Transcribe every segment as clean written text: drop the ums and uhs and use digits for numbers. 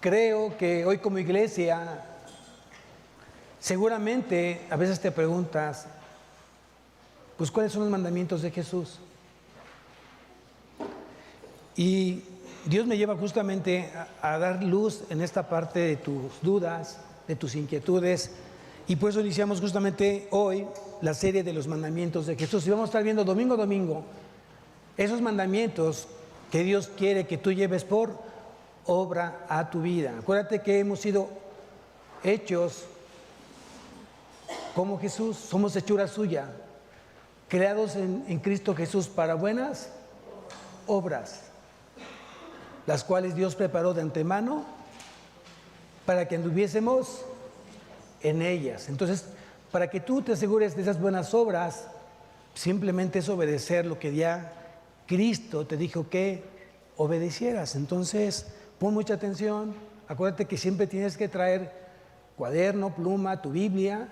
Creo que hoy como iglesia, seguramente a veces te preguntas, pues ¿cuáles son los mandamientos de Jesús? Y Dios me lleva justamente a dar luz en esta parte de tus dudas, de tus inquietudes, y por eso iniciamos justamente hoy la serie de los mandamientos de Jesús. Y vamos a estar viendo domingo a domingo esos mandamientos que Dios quiere que tú lleves por obra a tu vida. Acuérdate que hemos sido hechos como Jesús, somos hechura suya, creados en Cristo Jesús para buenas obras, las cuales Dios preparó de antemano para que anduviésemos en ellas. Entonces, para que tú te asegures de esas buenas obras, simplemente es obedecer lo que ya Cristo te dijo que obedecieras. Entonces, pon mucha atención, acuérdate que siempre tienes que traer cuaderno, pluma, tu Biblia,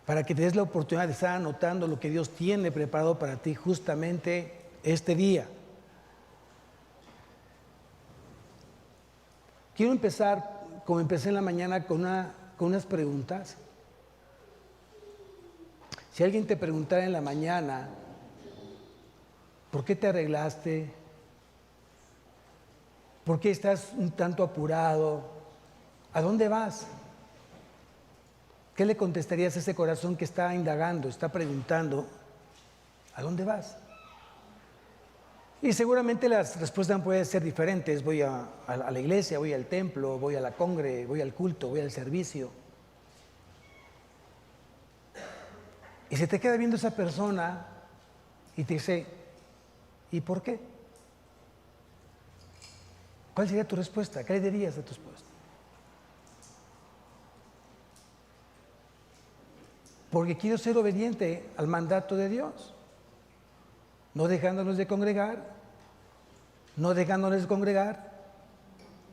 para que te des la oportunidad de estar anotando lo que Dios tiene preparado para ti justamente este día. Quiero empezar, como empecé en la mañana, con unas preguntas. Si alguien te preguntara en la mañana, ¿por qué te arreglaste? ¿Por qué estás un tanto apurado? ¿A dónde vas? ¿Qué le contestarías a ese corazón que está indagando, está preguntando, ¿a dónde vas? Y seguramente las respuestas pueden ser diferentes. Voy a la iglesia, voy al templo, voy a la congre, voy al culto, voy al servicio. Y se te queda viendo esa persona y te dice, ¿y por qué? ¿Cuál sería tu respuesta? ¿Qué le dirías a tu esposa? Porque quiero ser obediente al mandato de Dios, no dejándonos de congregar,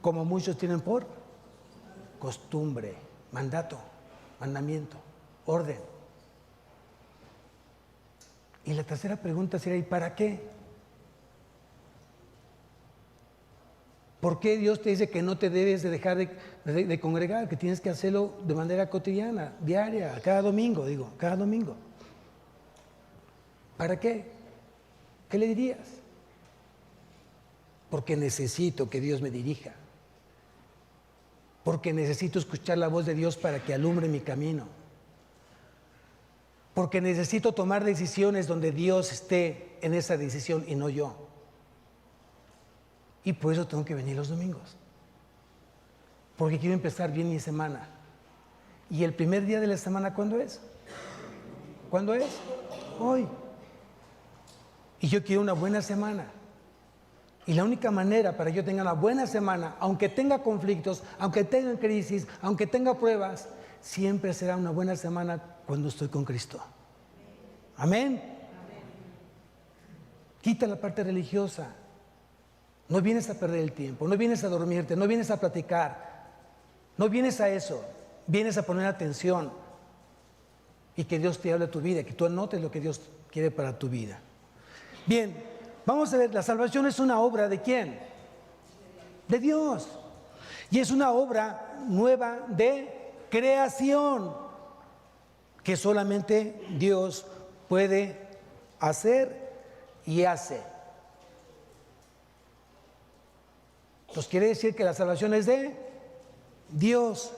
como muchos tienen por costumbre, mandato, mandamiento, orden. Y la tercera pregunta sería, ¿y para qué? ¿Por qué Dios te dice que no te debes de dejar de congregar, que tienes que hacerlo de manera cotidiana, diaria, cada domingo? ¿Para qué? ¿Qué le dirías? Porque necesito que Dios me dirija. Porque necesito escuchar la voz de Dios para que alumbre mi camino. Porque necesito tomar decisiones donde Dios esté en esa decisión y no yo. Y por eso tengo que venir los domingos. Porque quiero empezar bien mi semana. ¿Y el primer día de la semana cuándo es? ¿Cuándo es? Hoy. Y yo quiero una buena semana. Y la única manera para que yo tenga una buena semana, aunque tenga conflictos, aunque tenga crisis, aunque tenga pruebas, siempre será una buena semana cuando estoy con Cristo. Amén. Quita la parte religiosa. No vienes a perder el tiempo, no vienes a dormirte, no vienes a platicar, no vienes a eso, vienes a poner atención y que Dios te hable a tu vida, que tú anotes lo que Dios quiere para tu vida. Bien, vamos a ver, la salvación es una obra ¿de quién? De Dios. Y es una obra nueva de creación que solamente Dios puede hacer y hace. Entonces quiere decir que la salvación es de Dios.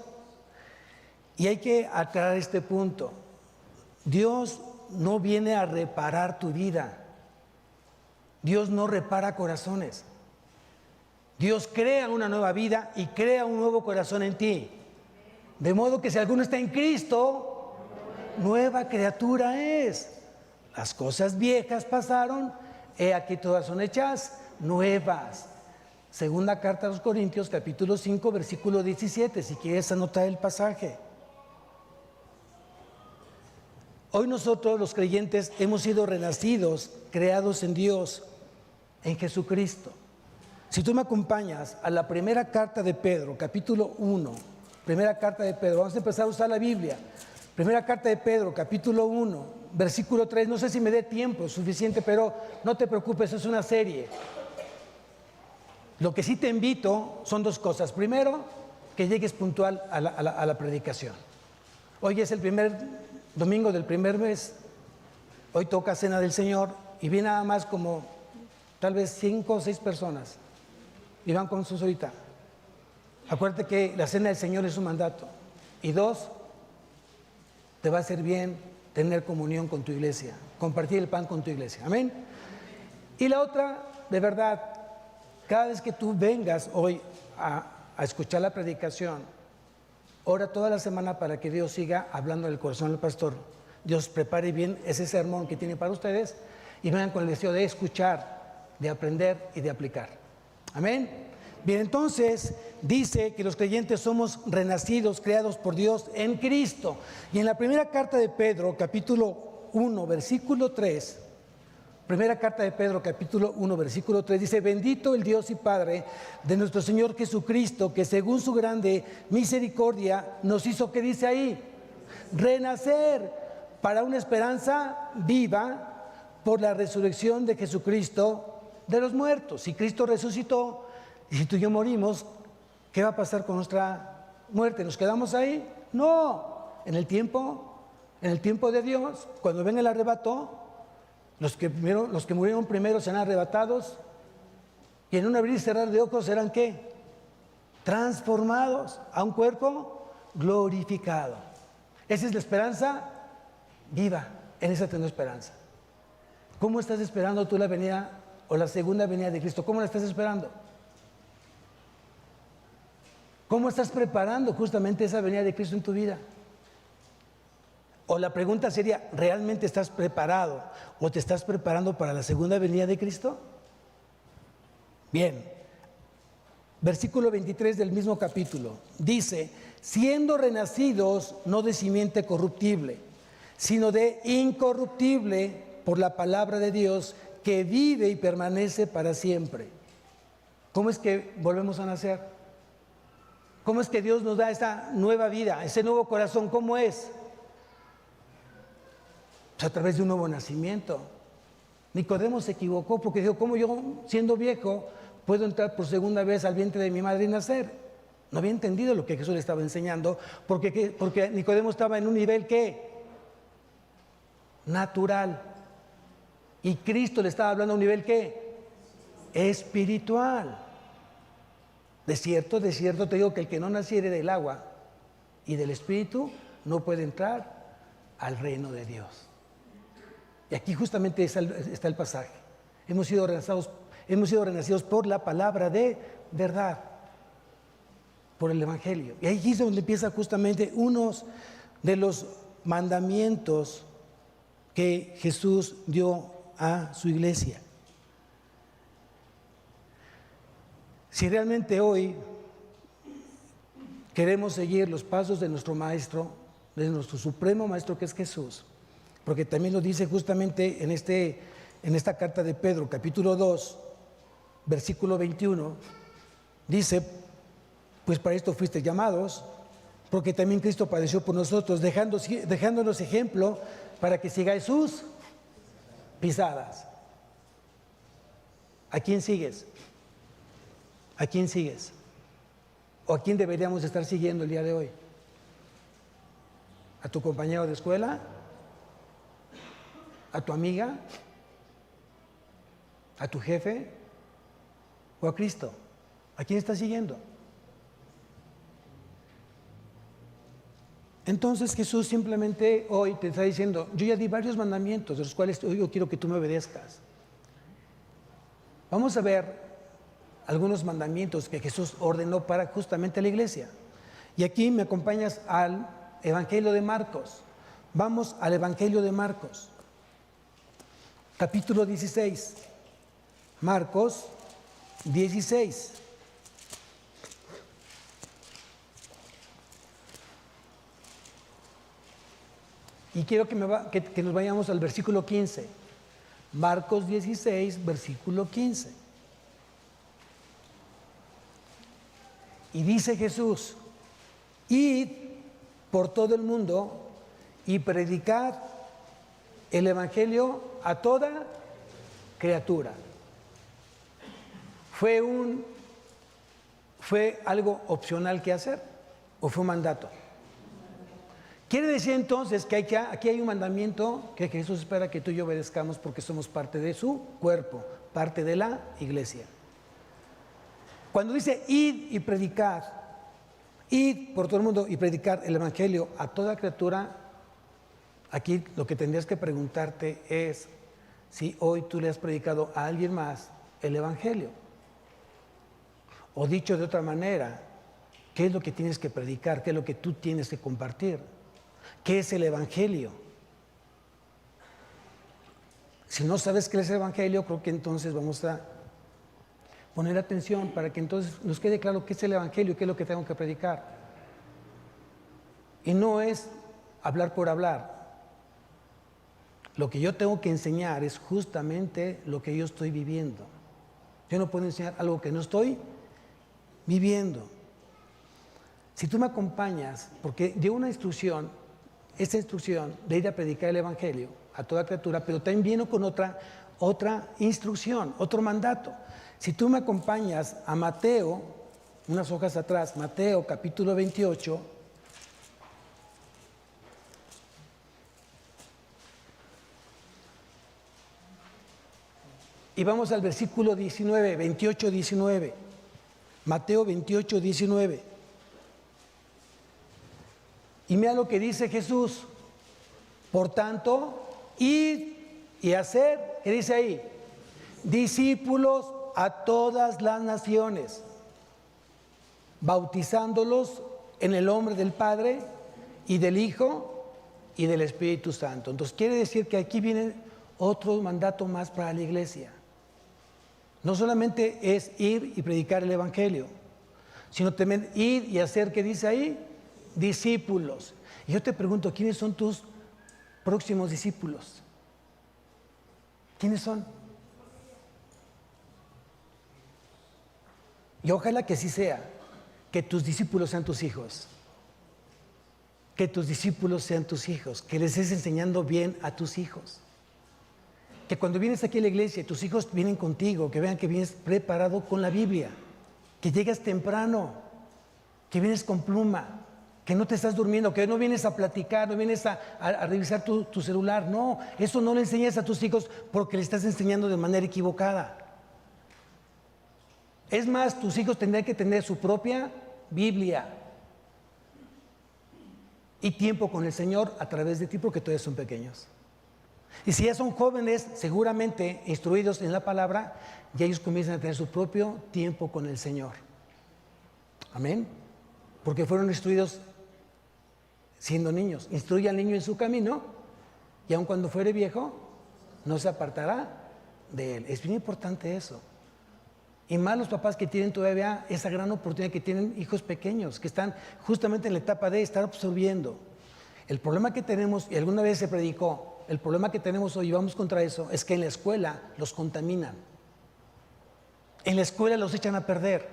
Y hay que aclarar este punto. Dios no viene a reparar tu vida. Dios no repara corazones. Dios crea una nueva vida y crea un nuevo corazón en ti. De modo que si alguno está en Cristo, nueva criatura es. Las cosas viejas pasaron, he aquí todas son hechas nuevas. Segunda carta a los Corintios, capítulo 5, versículo 17, si quieres anotar el pasaje. Hoy nosotros, los creyentes, hemos sido renacidos, creados en Dios, en Jesucristo. Si tú me acompañas a la primera carta de Pedro, capítulo 1, primera carta de Pedro, vamos a empezar a usar la Biblia. Primera carta de Pedro, capítulo 1, versículo 3, no sé si me dé tiempo suficiente, pero no te preocupes, es una serie. Lo que sí te invito son dos cosas. Primero, que llegues puntual a la predicación. Hoy es el primer domingo del primer mes, hoy toca Cena del Señor y viene nada más como tal vez 5 o 6 personas y van con su solita. Acuérdate que la Cena del Señor es un mandato. Y 2, te va a hacer bien tener comunión con tu iglesia, compartir el pan con tu iglesia. Amén. Y la otra, de verdad, cada vez que tú vengas hoy a escuchar la predicación, ora toda la semana para que Dios siga hablando del corazón del pastor. Dios prepare bien ese sermón que tiene para ustedes y vengan con el deseo de escuchar, de aprender y de aplicar. Amén. Bien, entonces dice que los creyentes somos renacidos, creados por Dios en Cristo. Y en la primera carta de Pedro, capítulo 1, versículo 3, primera carta de Pedro, capítulo 1, versículo 3, dice: bendito el Dios y Padre de nuestro Señor Jesucristo, que según su grande misericordia nos hizo, ¿qué dice ahí? Renacer para una esperanza viva por la resurrección de Jesucristo de los muertos. Si Cristo resucitó y si tú y yo morimos, ¿qué va a pasar con nuestra muerte? ¿Nos quedamos ahí? No. En el tiempo de Dios, cuando venga el arrebato, los que murieron primero serán arrebatados y en un abrir y cerrar de ojos serán ¿qué? Transformados a un cuerpo glorificado. Esa es la esperanza viva. En esa tengo esperanza. ¿Cómo estás esperando tú la venida o la segunda venida de Cristo? ¿Cómo la estás esperando? ¿Cómo estás preparando justamente esa venida de Cristo en tu vida? O la pregunta sería, ¿realmente estás preparado o te estás preparando para la segunda venida de Cristo? Bien, versículo 23 del mismo capítulo dice: siendo renacidos no de simiente corruptible, sino de incorruptible por la palabra de Dios que vive y permanece para siempre. ¿Cómo es que volvemos a nacer? ¿Cómo es que Dios nos da esta nueva vida, ese nuevo corazón? ¿Cómo es? Pues a través de un nuevo nacimiento. Nicodemo se equivocó porque dijo: ¿cómo yo, siendo viejo, puedo entrar por segunda vez al vientre de mi madre y nacer? No había entendido lo que Jesús le estaba enseñando, porque Nicodemo estaba en un nivel ¿qué? Natural. Y Cristo le estaba hablando a un nivel ¿qué? Espiritual. De cierto te digo que el que no naciere del agua y del Espíritu no puede entrar al reino de Dios. Y aquí justamente está el pasaje. Hemos sido renacidos por la palabra de verdad, por el Evangelio. Y ahí es donde empieza justamente unos de los mandamientos que Jesús dio a su iglesia. Si realmente hoy queremos seguir los pasos de nuestro Maestro, de nuestro Supremo Maestro que es Jesús, porque también lo dice justamente en esta carta de Pedro, capítulo 2, versículo 21, dice: pues para esto fuiste llamados, porque también Cristo padeció por nosotros, dejándonos ejemplo para que sigáis sus pisadas. ¿A quién sigues? ¿A quién sigues? ¿O a quién deberíamos estar siguiendo el día de hoy? ¿A tu compañero de escuela? ¿A tu amiga? ¿A tu jefe? ¿O a Cristo? ¿A quién estás siguiendo? Entonces Jesús simplemente hoy te está diciendo: yo ya di varios mandamientos, de los cuales hoy yo quiero que tú me obedezcas. Vamos a ver algunos mandamientos que Jesús ordenó para justamente la iglesia. Y aquí me acompañas al Evangelio de Marcos. Vamos al Evangelio de Marcos, capítulo 16. Marcos 16. Y quiero que nos vayamos al versículo 15. Marcos 16, versículo 15. Y dice Jesús: id por todo el mundo y predicad el Evangelio a toda criatura. Fue ¿Fue algo opcional que hacer o fue un mandato? Quiere decir entonces que aquí hay un mandamiento que Jesús espera que tú y yo obedezcamos porque somos parte de su cuerpo, parte de la iglesia. Cuando dice id y predicar, id por todo el mundo y predicar el evangelio a toda criatura, aquí lo que tendrías que preguntarte es si hoy tú le has predicado a alguien más el evangelio. O dicho de otra manera, ¿qué es lo que tienes que predicar? ¿Qué es lo que tú tienes que compartir? ¿Qué es el evangelio? Si no sabes qué es el evangelio, creo que entonces vamos a poner atención para que entonces nos quede claro qué es el evangelio y qué es lo que tengo que predicar. Y no es hablar por hablar. Lo que yo tengo que enseñar es justamente lo que yo estoy viviendo. Yo no puedo enseñar algo que no estoy viviendo. Si tú me acompañas, porque dio una instrucción, esta instrucción de ir a predicar el evangelio a toda criatura, pero también vino con otra instrucción, otro mandato. Si tú me acompañas a Mateo, unas hojas atrás, Mateo capítulo 28, y vamos al versículo 19, 28, 19. Mateo 28, 19. Y mira lo que dice Jesús. Por tanto, id y hacer, ¿qué dice ahí? Discípulos a todas las naciones, bautizándolos en el nombre del Padre y del Hijo y del Espíritu Santo. Entonces quiere decir que aquí viene otro mandato más para la iglesia. No solamente es ir y predicar el evangelio, sino también ir y hacer, ¿qué dice ahí? Discípulos. Y yo te pregunto, ¿quiénes son tus próximos discípulos? ¿Quiénes son? Y ojalá que así sea, que tus discípulos sean tus hijos. Que tus discípulos sean tus hijos, que les estés enseñando bien a tus hijos. Que cuando vienes aquí a la iglesia, tus hijos vienen contigo, que vean que vienes preparado con la Biblia, que llegas temprano, que vienes con pluma, que no te estás durmiendo, que no vienes a platicar, no vienes a revisar tu celular. No, eso no le enseñas a tus hijos porque le estás enseñando de manera equivocada. Es más, tus hijos tendrán que tener su propia Biblia y tiempo con el Señor a través de ti porque todavía son pequeños. Y si ya son jóvenes, seguramente instruidos en la palabra, ya ellos comienzan a tener su propio tiempo con el Señor. Amén. Porque fueron instruidos siendo niños. Instruye al niño en su camino y aun cuando fuere viejo, no se apartará de él. Es bien importante eso. Y más los papás que tienen todavía esa gran oportunidad, que tienen hijos pequeños, que están justamente en la etapa de estar absorbiendo. El problema que tenemos, y alguna vez se predicó, el problema que tenemos hoy, y vamos contra eso, es que en la escuela los contaminan. En la escuela los echan a perder.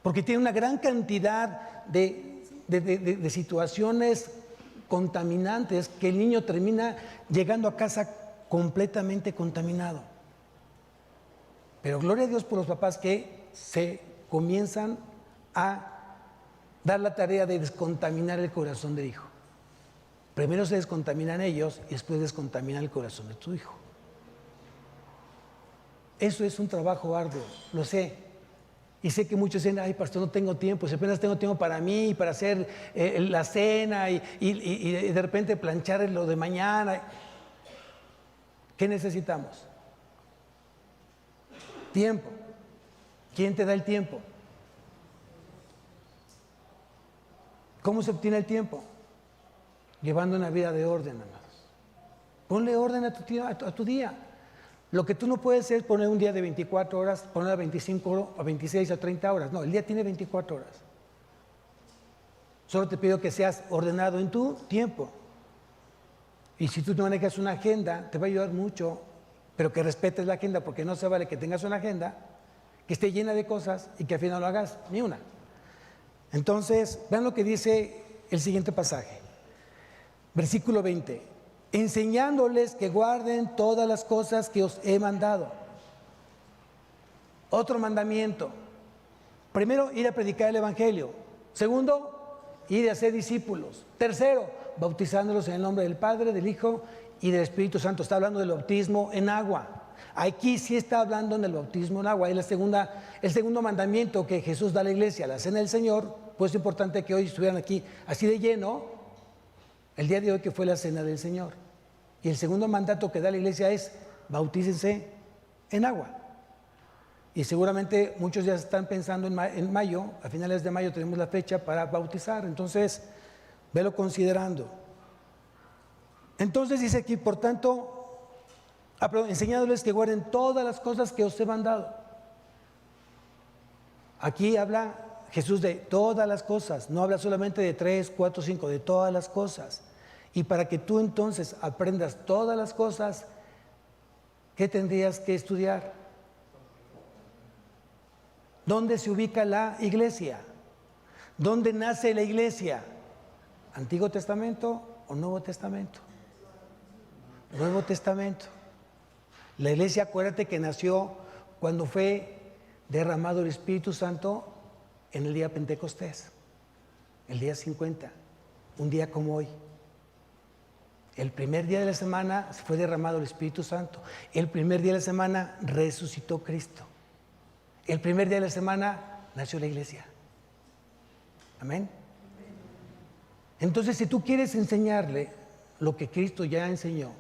Porque tienen una gran cantidad de situaciones contaminantes que el niño termina llegando a casa completamente contaminado. Pero gloria a Dios por los papás que se comienzan a dar la tarea de descontaminar el corazón del hijo. Primero se descontaminan ellos y después descontaminan el corazón de tu hijo. Eso es un trabajo arduo, lo sé. Y sé que muchos dicen, ay pastor, no tengo tiempo, si apenas tengo tiempo para mí, para hacer la cena y de repente planchar lo de mañana. ¿Qué necesitamos? Tiempo. ¿Quién te da el tiempo? ¿Cómo se obtiene el tiempo? Llevando una vida de orden, amados. Ponle orden a tu día. Lo que tú no puedes hacer es poner un día de 24 horas, poner a 25, a 26, a 30 horas. No, el día tiene 24 horas. Solo te pido que seas ordenado en tu tiempo. Y si tú te manejas una agenda, te va a ayudar mucho, pero que respetes la agenda, porque no se vale que tengas una agenda que esté llena de cosas y que al final no lo hagas ni una. Entonces, vean lo que dice el siguiente pasaje. Versículo 20. Enseñándoles que guarden todas las cosas que os he mandado. Otro mandamiento. Primero, ir a predicar el Evangelio. Segundo, ir a ser discípulos. Tercero, bautizándolos en el nombre del Padre, del Hijo y del Espíritu Santo. Está hablando del bautismo en agua. Aquí sí está hablando del bautismo en agua. Es el segundo mandamiento que Jesús da a la iglesia, la cena del Señor. Pues es importante que hoy estuvieran aquí así de lleno, el día de hoy que fue la cena del Señor. Y el segundo mandato que da la iglesia es: bautícense en agua. Y seguramente muchos ya están pensando en mayo, a finales de mayo tenemos la fecha para bautizar, entonces velo considerando. Entonces dice aquí, por tanto, enseñándoles que guarden todas las cosas que os he mandado. Aquí habla Jesús de todas las cosas, no habla solamente de 3, 4, 5, de todas las cosas. Y para que tú entonces aprendas todas las cosas, ¿qué tendrías que estudiar? ¿Dónde se ubica la iglesia? ¿Dónde nace la iglesia? ¿Antiguo Testamento o Nuevo Testamento? Nuevo Testamento. La iglesia, acuérdate que nació cuando fue derramado el Espíritu Santo en el día Pentecostés, el día 50, un día como hoy. El primer día de la semana fue derramado el Espíritu Santo. El primer día de la semana resucitó Cristo. El primer día de la semana nació la iglesia. Amén. Entonces, si tú quieres enseñarle lo que Cristo ya enseñó,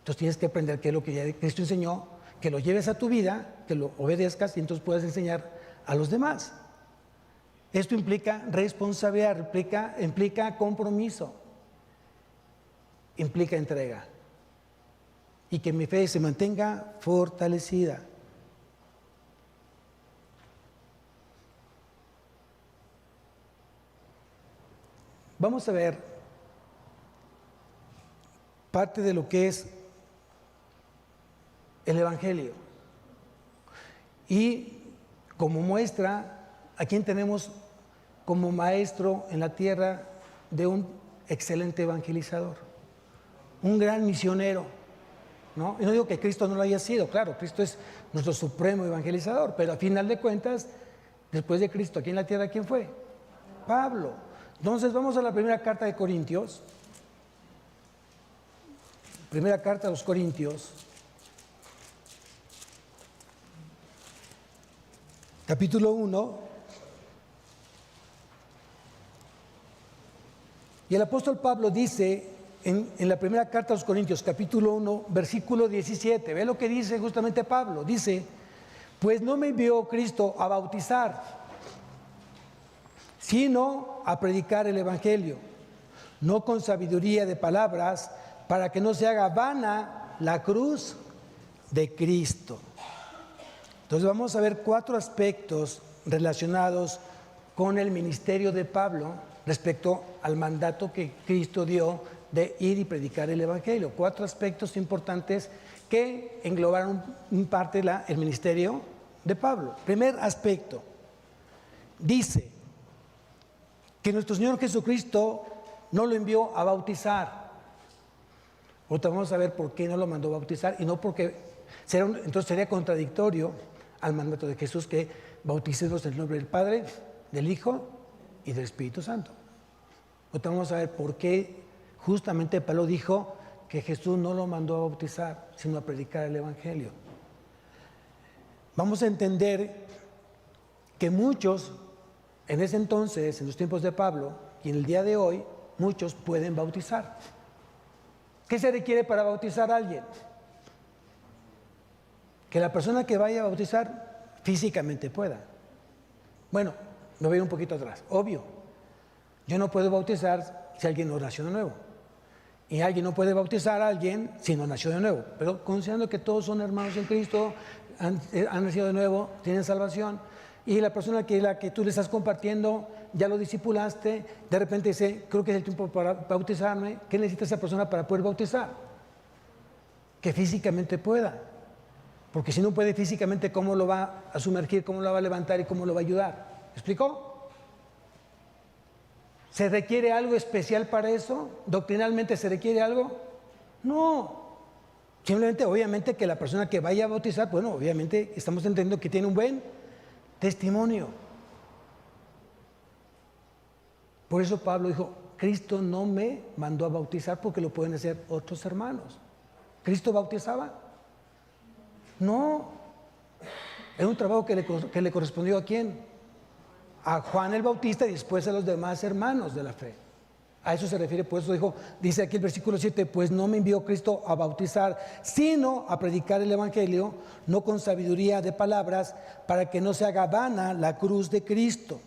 entonces tienes que aprender qué es lo que ya Cristo enseñó, que lo lleves a tu vida, que lo obedezcas y entonces puedas enseñar a los demás. Esto implica responsabilidad, implica compromiso, implica entrega. Y que mi fe se mantenga fortalecida. Vamos a ver parte de lo que es el Evangelio. Y como muestra, ¿a quién tenemos como maestro en la tierra de un excelente evangelizador? Un gran misionero, ¿no? Y no digo que Cristo no lo haya sido, claro, Cristo es nuestro supremo evangelizador, pero a final de cuentas, después de Cristo, aquí en la tierra, ¿quién fue? Pablo. Entonces vamos a la primera carta de Corintios. Primera carta a los Corintios. Capítulo 1. Y el apóstol Pablo dice en la primera carta a los Corintios, capítulo 1, versículo 17. Ve lo que dice justamente Pablo. Dice: pues no me envió Cristo a bautizar, sino a predicar el Evangelio, no con sabiduría de palabras, para que no se haga vana la cruz de Cristo. Entonces vamos a ver 4 aspectos relacionados con el ministerio de Pablo respecto al mandato que Cristo dio de ir y predicar el Evangelio. 4 aspectos importantes que englobaron en parte el ministerio de Pablo. Primer aspecto, dice que nuestro Señor Jesucristo no lo envió a bautizar. Ahorita vamos a ver por qué no lo mandó a bautizar, y no porque entonces sería contradictorio al mandato de Jesús que bauticemos en el nombre del Padre, del Hijo y del Espíritu Santo. Ahorita vamos a ver por qué justamente Pablo dijo que Jesús no lo mandó a bautizar, sino a predicar el Evangelio. Vamos a entender que muchos en ese entonces, en los tiempos de Pablo, y en el día de hoy, muchos pueden bautizar. ¿Qué se requiere para bautizar a alguien? Que la persona que vaya a bautizar físicamente pueda. Bueno, me voy un poquito atrás. Obvio, yo no puedo bautizar si alguien no nació de nuevo. Y alguien no puede bautizar a alguien si no nació de nuevo. Pero considerando que todos son hermanos en Cristo, han nacido de nuevo, tienen salvación, y la persona la que tú le estás compartiendo, ya lo discipulaste, de repente dice: creo que es el tiempo para bautizarme. ¿Qué necesita esa persona para poder bautizar? Que físicamente pueda. Porque si no puede físicamente, ¿cómo lo va a sumergir? ¿Cómo lo va a levantar? ¿Y cómo lo va a ayudar? ¿Me explicó? ¿Se requiere algo especial para eso? ¿Doctrinalmente se requiere algo? No. Simplemente, obviamente, que la persona que vaya a bautizar, bueno, obviamente estamos entendiendo que tiene un buen testimonio. Por eso Pablo dijo, Cristo no me mandó a bautizar porque lo pueden hacer otros hermanos. ¿Cristo bautizaba? No. Era un trabajo que le correspondió ¿a quién? A Juan el Bautista y después a los demás hermanos de la fe. A eso se refiere, por eso dice aquí el versículo 7, pues no me envió Cristo a bautizar, sino a predicar el evangelio, no con sabiduría de palabras, para que no se haga vana la cruz de Cristo.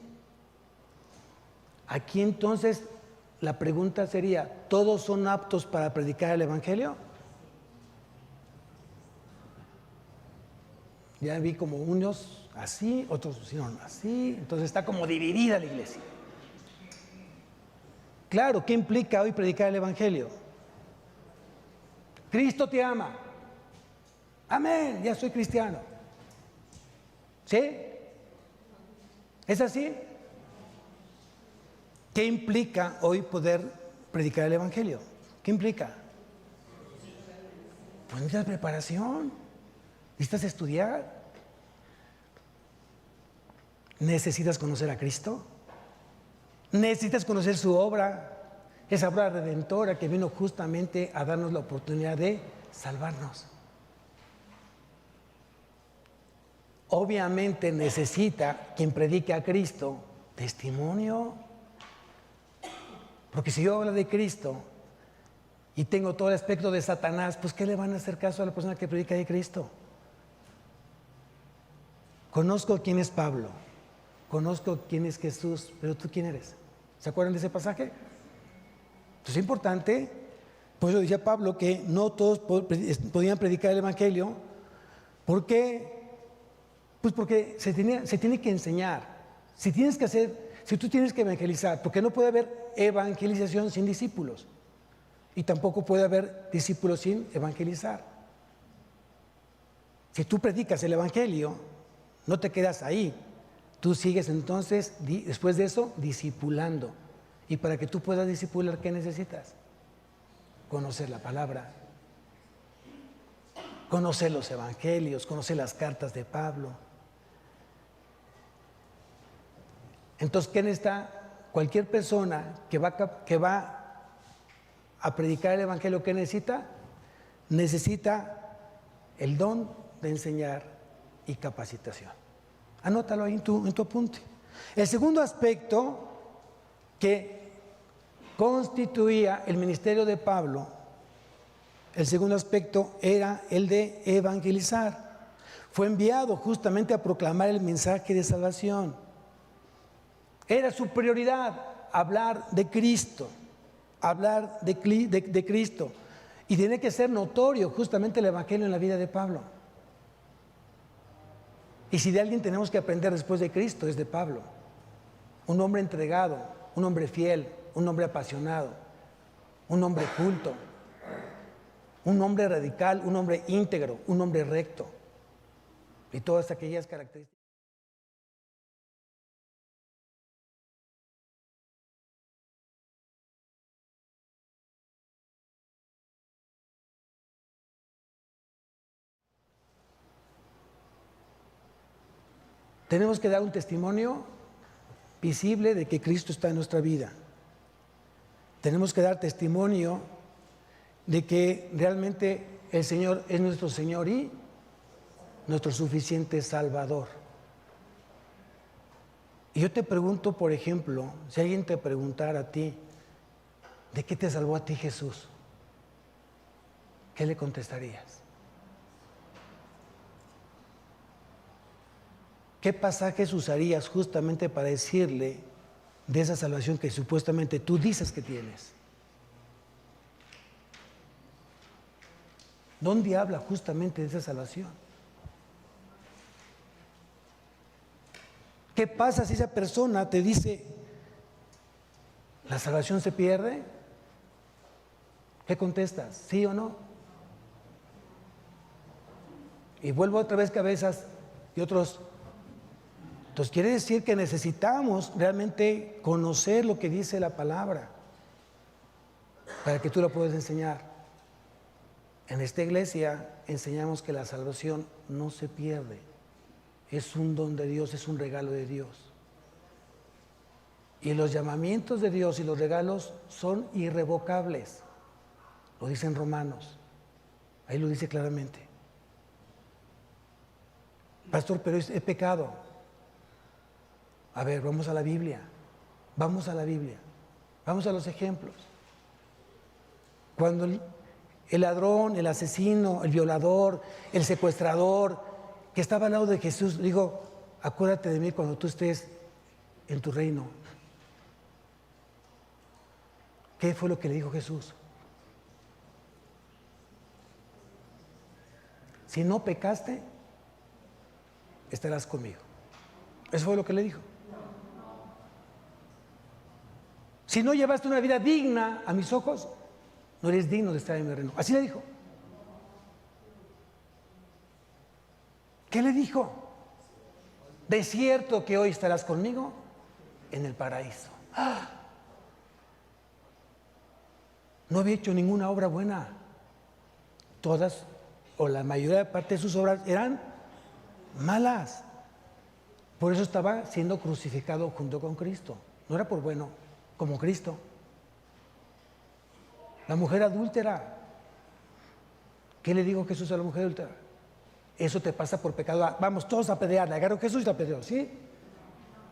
Aquí entonces la pregunta sería, ¿todos son aptos para predicar el evangelio? Ya vi como unos así, otros pusieron así, entonces está como dividida la iglesia. Claro, ¿qué implica hoy predicar el evangelio? Cristo te ama. Amén, ya soy cristiano. ¿Sí? ¿Es así? ¿Qué implica hoy poder predicar el evangelio? ¿Qué implica? Pues necesitas preparación, necesitas estudiar, necesitas conocer a Cristo, necesitas conocer su obra, esa obra redentora que vino justamente a darnos la oportunidad de salvarnos. Obviamente necesita quien predique a Cristo testimonio, porque si yo hablo de Cristo y tengo todo el aspecto de Satanás, pues ¿qué le van a hacer caso a la persona que predica de Cristo? Conozco quién es Pablo, conozco quién es Jesús, pero ¿tú quién eres? ¿Se acuerdan de ese pasaje? Entonces es importante, por eso decía Pablo que no todos podían predicar el evangelio. ¿Por qué? Pues porque se tiene que enseñar. Si tú tienes que evangelizar, porque no puede haber evangelización sin discípulos. Y tampoco puede haber discípulos sin evangelizar. Si tú predicas el evangelio, no te quedas ahí. Tú sigues entonces, después de eso, discipulando. Y para que tú puedas discipular, ¿qué necesitas? Conocer la palabra, conocer los evangelios, conocer las cartas de Pablo. Entonces, ¿qué necesita? Cualquier persona que va a predicar el evangelio, ¿qué necesita? Necesita el don de enseñar y capacitación. Anótalo ahí en tu apunte. El segundo aspecto que constituía el ministerio de Pablo, el segundo aspecto era el de evangelizar. Fue enviado justamente a proclamar el mensaje de salvación. Era su prioridad hablar de Cristo, hablar de Cristo. Y tiene que ser notorio justamente el evangelio en la vida de Pablo. Y si de alguien tenemos que aprender después de Cristo, es de Pablo. Un hombre entregado, un hombre fiel, un hombre apasionado, un hombre culto, un hombre radical, un hombre íntegro, un hombre recto. Y todas aquellas características. Tenemos que dar un testimonio visible de que Cristo está en nuestra vida. Tenemos que dar testimonio de que realmente el Señor es nuestro Señor y nuestro suficiente Salvador. Y yo te pregunto, por ejemplo, si alguien te preguntara a ti, ¿de qué te salvó a ti Jesús? ¿Qué le contestarías? ¿Qué pasajes usarías justamente para decirle de esa salvación que supuestamente tú dices que tienes? ¿Dónde habla justamente de esa salvación? ¿Qué pasa si esa persona te dice, ¿la salvación se pierde? ¿Qué contestas? ¿Sí o no? Y vuelvo otra vez cabezas y otros. Entonces quiere decir que necesitamos realmente conocer lo que dice la palabra para que tú la puedas enseñar. En esta iglesia enseñamos que la salvación no se pierde, es un don de Dios, es un regalo de Dios. Y los llamamientos de Dios y los regalos son irrevocables. Lo dice en Romanos. Ahí lo dice claramente. Pastor, pero es pecado. A ver, vamos a la Biblia. Vamos a la Biblia. Vamos a los ejemplos. Cuando el ladrón, el asesino, el violador, el secuestrador, que estaba al lado de Jesús, dijo, acuérdate de mí cuando tú estés en tu reino. ¿Qué fue lo que le dijo Jesús? Si no pecaste, estarás conmigo. Eso fue lo que le dijo. Si no llevaste una vida digna a mis ojos, no eres digno de estar en mi reino. Así le dijo. ¿Qué le dijo? De cierto que hoy estarás conmigo en el paraíso. ¡Ah! No había hecho ninguna obra buena. Todas, o la mayoría parte de sus obras eran malas. Por eso estaba siendo crucificado junto con Cristo. No era por bueno, como Cristo. La mujer adúltera. ¿Qué le dijo Jesús a la mujer adúltera? Eso te pasa por pecado. Vamos todos a apedrearla. Agarró Jesús y la apedreó, ¿sí?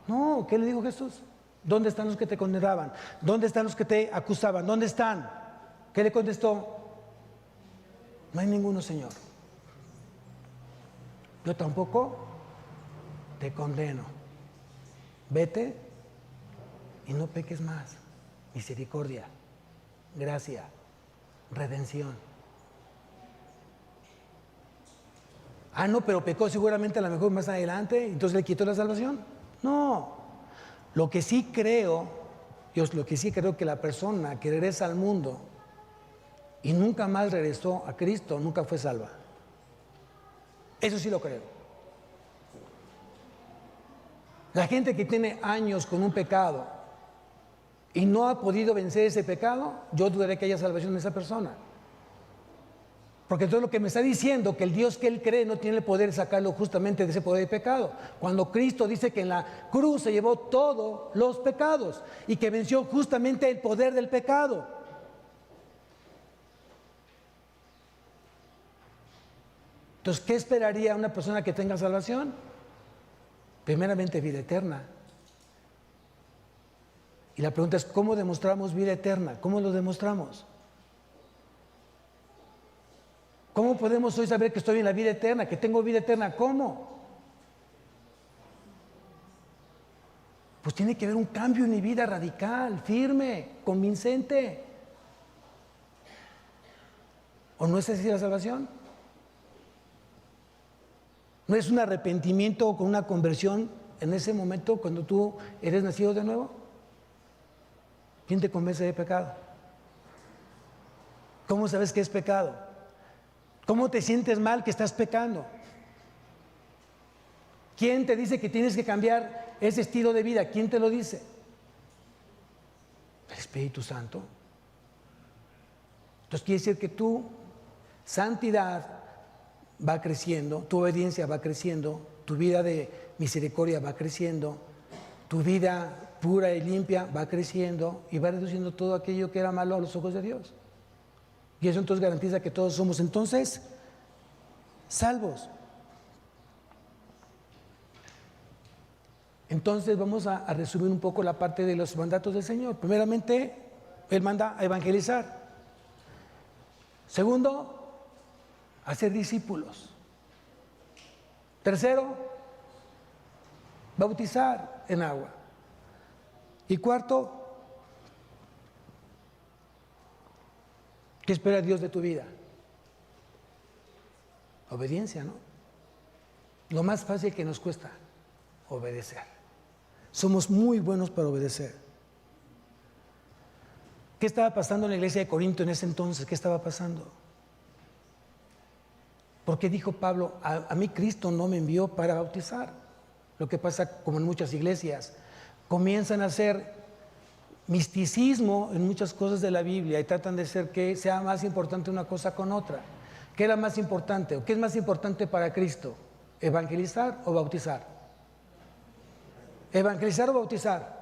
No, ¿qué le dijo Jesús? ¿Dónde están los que te condenaban? ¿Dónde están los que te acusaban? ¿Dónde están? ¿Qué le contestó? No hay ninguno, Señor. Yo tampoco te condeno. Vete y no peques más. Misericordia, gracia, redención. Ah, no, pero pecó seguramente a lo mejor más adelante, entonces le quitó la salvación. No. Lo que sí creo, lo que sí creo que la persona que regresa al mundo y nunca más regresó a Cristo, nunca fue salva. Eso sí lo creo. La gente que tiene años con un pecado y no ha podido vencer ese pecado, yo dudaré que haya salvación en esa persona. Porque todo lo que me está diciendo, que el Dios que él cree no tiene el poder de sacarlo justamente de ese poder de pecado. Cuando Cristo dice que en la cruz se llevó todos los pecados y que venció justamente el poder del pecado. Entonces, ¿qué esperaría una persona que tenga salvación? Primeramente, vida eterna. Y la pregunta es, ¿cómo demostramos vida eterna? ¿Cómo lo demostramos? ¿Cómo podemos hoy saber que estoy en la vida eterna, que tengo vida eterna? ¿Cómo? Pues tiene que haber un cambio en mi vida radical, firme, convincente. ¿O no es así la salvación? ¿No es un arrepentimiento con una conversión en ese momento cuando tú eres nacido de nuevo? ¿Quién te convence de pecado? ¿Cómo sabes que es pecado? ¿Cómo te sientes mal que estás pecando? ¿Quién te dice que tienes que cambiar ese estilo de vida? ¿Quién te lo dice? El Espíritu Santo. Entonces quiere decir que tu santidad va creciendo, tu obediencia va creciendo, tu vida de misericordia va creciendo, tu vida pura y limpia va creciendo y va reduciendo todo aquello que era malo a los ojos de Dios. Y eso entonces garantiza que todos somos entonces salvos. Entonces vamos a resumir un poco la parte de los mandatos del Señor. Primeramente, Él manda a evangelizar. Segundo, hacer discípulos. Tercero, bautizar en agua. Y cuarto, ¿qué espera Dios de tu vida? Obediencia, ¿no? Lo más fácil que nos cuesta, obedecer. Somos muy buenos para obedecer. ¿Qué estaba pasando en la iglesia de Corinto en ese entonces? ¿Qué estaba pasando? Porque dijo Pablo, a mí Cristo no me envió para bautizar. Lo que pasa como en muchas iglesias, comienzan a hacer misticismo en muchas cosas de la Biblia y tratan de hacer que sea más importante una cosa con otra. ¿Qué era más importante o qué es más importante para Cristo? ¿Evangelizar o bautizar? ¿Evangelizar o bautizar?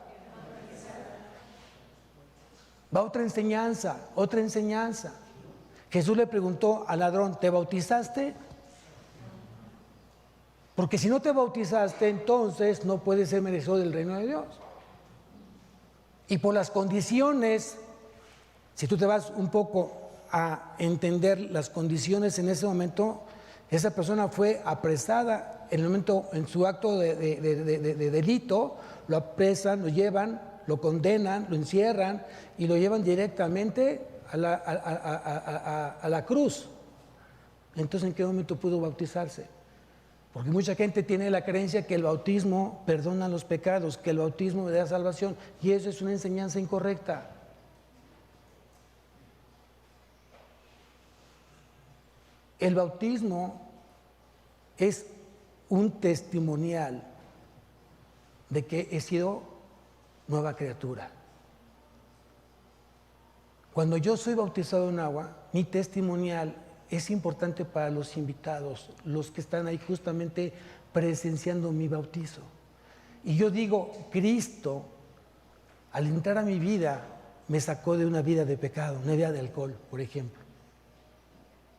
Va otra enseñanza, otra enseñanza. Jesús le preguntó al ladrón, ¿te bautizaste? Porque si no te bautizaste, entonces no puedes ser merecedor del reino de Dios. Y por las condiciones, si tú te vas un poco a entender las condiciones en ese momento, esa persona fue apresada en el momento, en su acto de delito, lo apresan, lo llevan, lo condenan, lo encierran y lo llevan directamente a la cruz. Entonces, ¿en qué momento pudo bautizarse? Porque mucha gente tiene la creencia que el bautismo perdona los pecados, que el bautismo da salvación, y eso es una enseñanza incorrecta. El bautismo es un testimonial de que he sido nueva criatura. Cuando yo soy bautizado en agua, mi testimonial es importante para los invitados, los que están ahí justamente presenciando mi bautizo. Y yo digo, Cristo, al entrar a mi vida, me sacó de una vida de pecado, una vida de alcohol, por ejemplo.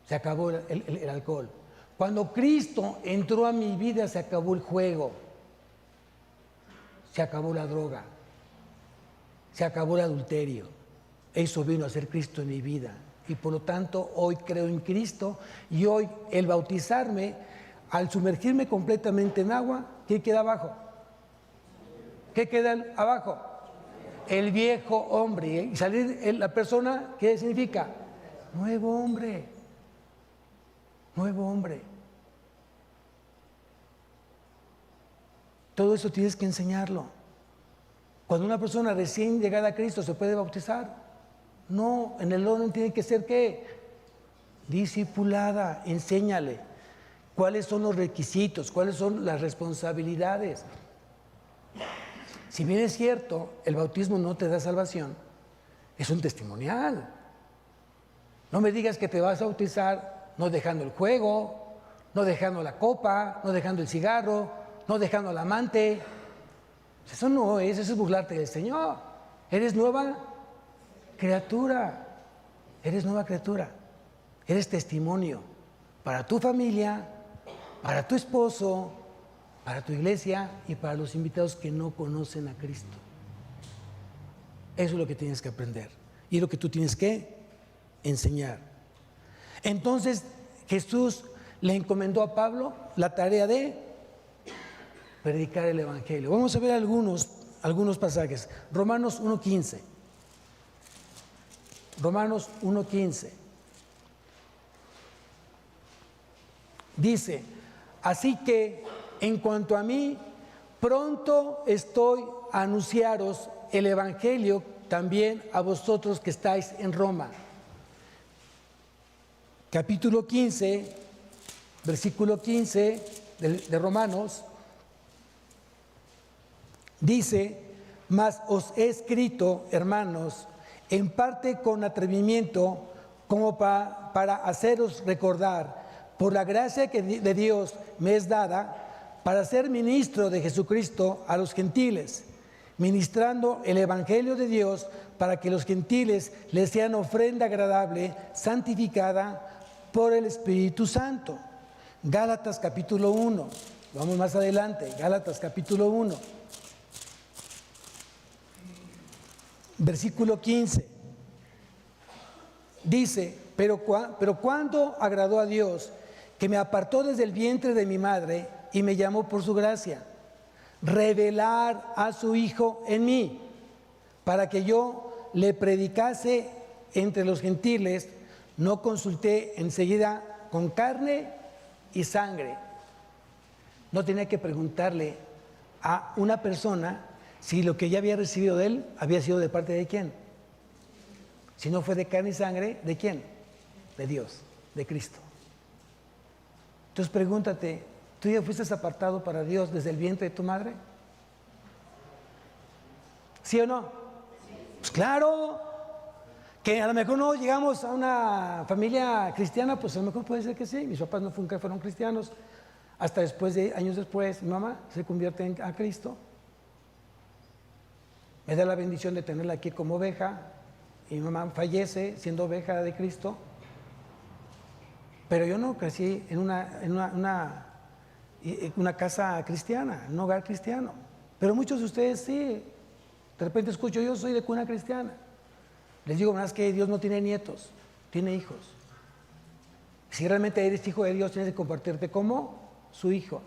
Se acabó el alcohol. Cuando Cristo entró a mi vida, se acabó el juego, se acabó la droga, se acabó el adulterio. Eso vino a ser Cristo en mi vida. Y por lo tanto, hoy creo en Cristo y hoy el bautizarme, al sumergirme completamente en agua, ¿qué queda abajo? ¿Qué queda abajo? El viejo hombre. Y salir la persona, ¿qué significa? Nuevo hombre. Nuevo hombre. Todo eso tienes que enseñarlo. Cuando una persona recién llegada a Cristo se puede bautizar, no, en el orden tiene que ser ¿qué? Discipulada, enséñale cuáles son los requisitos, cuáles son las responsabilidades. Si bien es cierto, el bautismo no te da salvación, es un testimonial. No me digas que te vas a bautizar no dejando el juego, no dejando la copa, no dejando el cigarro, no dejando al amante. Eso no es, eso es burlarte del Señor. Eres nueva criatura, eres nueva criatura, eres testimonio para tu familia, para tu esposo, para tu iglesia y para los invitados que no conocen a Cristo. Eso es lo que tienes que aprender y es lo que tú tienes que enseñar. Entonces Jesús le encomendó a Pablo la tarea de predicar el Evangelio. Vamos a ver algunos pasajes. Romanos 1:15. Romanos 1:15 dice, así que en cuanto a mí, pronto estoy a anunciaros el Evangelio también a vosotros que estáis en Roma. Capítulo 15, versículo 15 de Romanos, dice, mas os he escrito, hermanos, en parte con atrevimiento, como para haceros recordar, por la gracia que de Dios me es dada, para ser ministro de Jesucristo a los gentiles, ministrando el Evangelio de Dios, para que los gentiles les sean ofrenda agradable, santificada por el Espíritu Santo. Gálatas capítulo 1, vamos más adelante, Gálatas capítulo 1. Versículo 15, dice, pero cuando agradó a Dios, que me apartó desde el vientre de mi madre y me llamó por su gracia, revelar a su Hijo en mí, para que yo le predicase entre los gentiles, no consulté enseguida con carne y sangre. No tenía que preguntarle a una persona si lo que ya había recibido de él había sido de parte de quién. Si no fue de carne y sangre, ¿de quién? De Dios, de Cristo. Entonces pregúntate, ¿tú ya fuiste apartado para Dios desde el vientre de tu madre? ¿Sí o no? Pues claro, que a lo mejor no llegamos a una familia cristiana, pues a lo mejor puede ser que sí. Mis papás nunca fueron cristianos, hasta años después, mi mamá se convierte a Cristo. Me da la bendición de tenerla aquí como oveja y mi mamá fallece siendo oveja de Cristo, pero yo no crecí en una casa cristiana, en un hogar cristiano. Pero muchos de ustedes sí. De repente escucho, yo soy de cuna cristiana. Les digo, más que Dios no tiene nietos, tiene hijos. Si realmente eres hijo de Dios, tienes que comportarte como su hijo.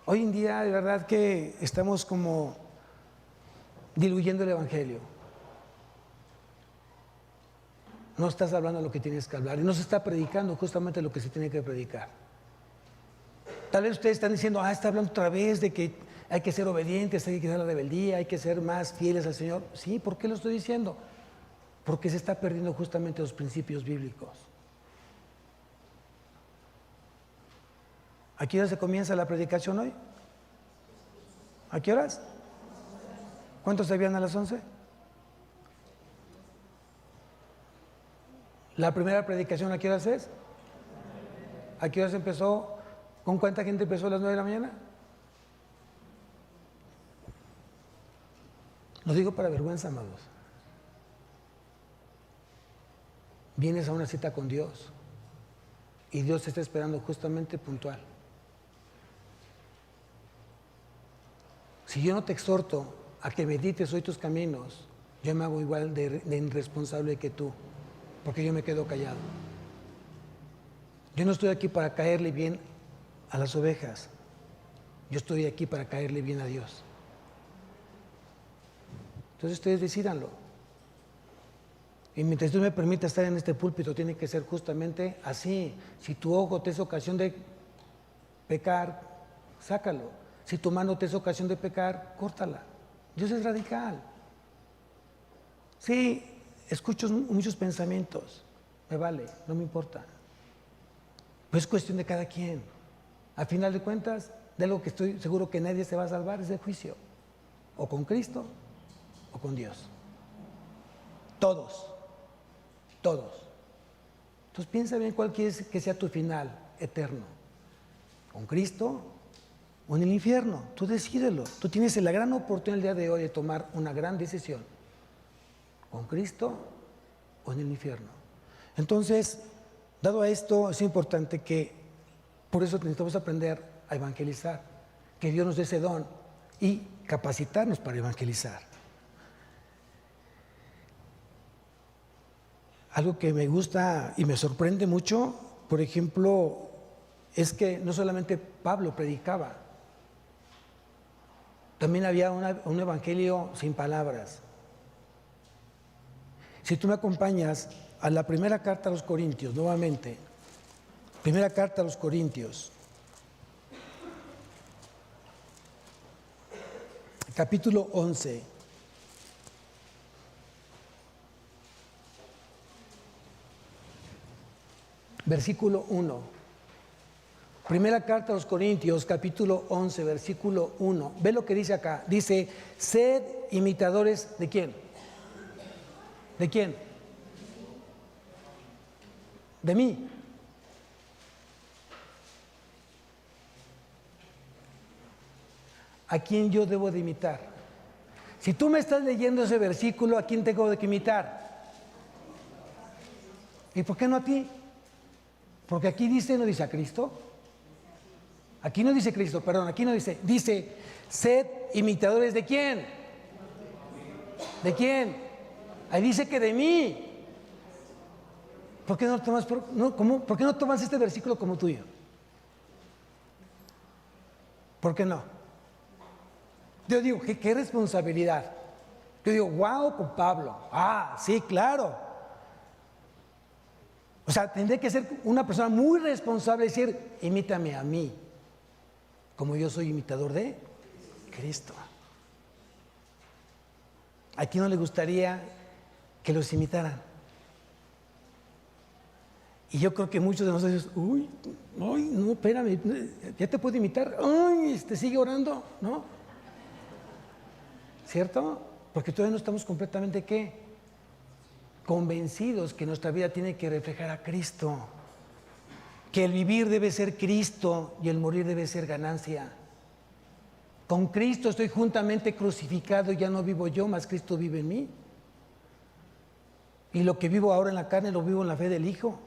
Hoy en día, de verdad que estamos como diluyendo el Evangelio. No estás hablando lo que tienes que hablar y no se está predicando justamente lo que se tiene que predicar. Tal vez ustedes están diciendo, está hablando otra vez de que hay que ser obedientes, hay que ser la rebeldía, hay que ser más fieles al Señor. Sí, ¿por qué lo estoy diciendo? Porque se está perdiendo justamente los principios bíblicos. ¿A qué hora se comienza la predicación hoy? ¿A qué horas? ¿Cuántos debían a las 11? ¿La primera predicación a qué horas es? ¿A qué horas empezó? ¿Con cuánta gente empezó a las 9 de la mañana? Lo digo para vergüenza, amados. Vienes a una cita con Dios y Dios te está esperando justamente puntual. Si yo no te exhorto a que medites hoy tus caminos, yo me hago igual de irresponsable que tú, porque yo me quedo callado. Yo no estoy aquí para caerle bien a las ovejas, yo estoy aquí para caerle bien a Dios. Entonces ustedes decídanlo. Y mientras Dios me permita estar en este púlpito, tiene que ser justamente así. Si tu ojo te es ocasión de pecar, sácalo. Si tu mano te es ocasión de pecar, córtala. Dios es radical. Sí, escucho muchos pensamientos, me vale, no me importa. Pero es cuestión de cada quien. Al final de cuentas, de algo que estoy seguro que nadie se va a salvar es el juicio. O con Cristo o con Dios. Todos. Entonces piensa bien cuál quieres que sea tu final eterno. ¿Con Cristo o en el infierno? Tú decídelo. Tú tienes la gran oportunidad el día de hoy de tomar una gran decisión. ¿Con Cristo o en el infierno? Entonces, dado a esto, es importante que, por eso necesitamos aprender a evangelizar, que Dios nos dé ese don y capacitarnos para evangelizar. Algo que me gusta y me sorprende mucho, por ejemplo, es que no solamente Pablo predicaba, también había un evangelio sin palabras. Si tú me acompañas a la primera carta a los Corintios, nuevamente, primera carta a los Corintios, capítulo 11. Versículo 1. Primera carta a los Corintios, capítulo 11, versículo 1. Ve lo que dice acá. Dice, sed imitadores ¿de quién? ¿De quién? De mí. ¿A quién yo debo de imitar? Si tú me estás leyendo ese versículo, ¿a quién tengo de que imitar? ¿Y por qué no a ti? Porque aquí dice, no dice a Cristo. Aquí no dice Cristo, perdón, aquí no dice. Dice, sed imitadores ¿de quién? ¿De quién? Ahí dice que de mí. ¿Por qué no tomas, ¿por qué no tomas este versículo como tuyo? ¿Por qué no? Yo digo, ¿qué responsabilidad? Yo digo, wow, con Pablo. Sí, claro. O sea, tendré que ser una persona muy responsable y decir, imítame a mí, como yo soy imitador de Cristo. ¿A quién no le gustaría que los imitaran? Y yo creo que muchos de nosotros, no, espérame, ya te puedo imitar, sigue orando, ¿no? ¿Cierto? Porque todavía no estamos completamente, ¿qué? Convencidos que nuestra vida tiene que reflejar a Cristo, que el vivir debe ser Cristo y el morir debe ser ganancia. Con Cristo estoy juntamente crucificado y ya no vivo yo, mas Cristo vive en mí. Y lo que vivo ahora en la carne lo vivo en la fe del Hijo.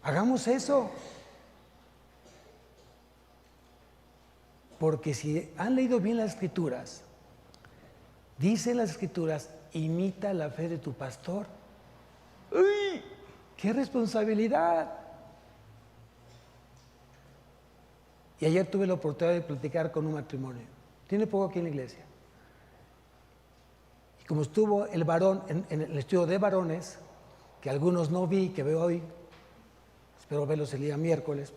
Hagamos eso. Porque si han leído bien las Escrituras, dicen las Escrituras, imita la fe de tu pastor. ¡Uy! ¡Qué responsabilidad! Y ayer tuve la oportunidad de platicar con un matrimonio. Tiene poco aquí en la iglesia. Y como estuvo el varón en el estudio de varones, que algunos no vi, que veo hoy, espero verlos el día miércoles,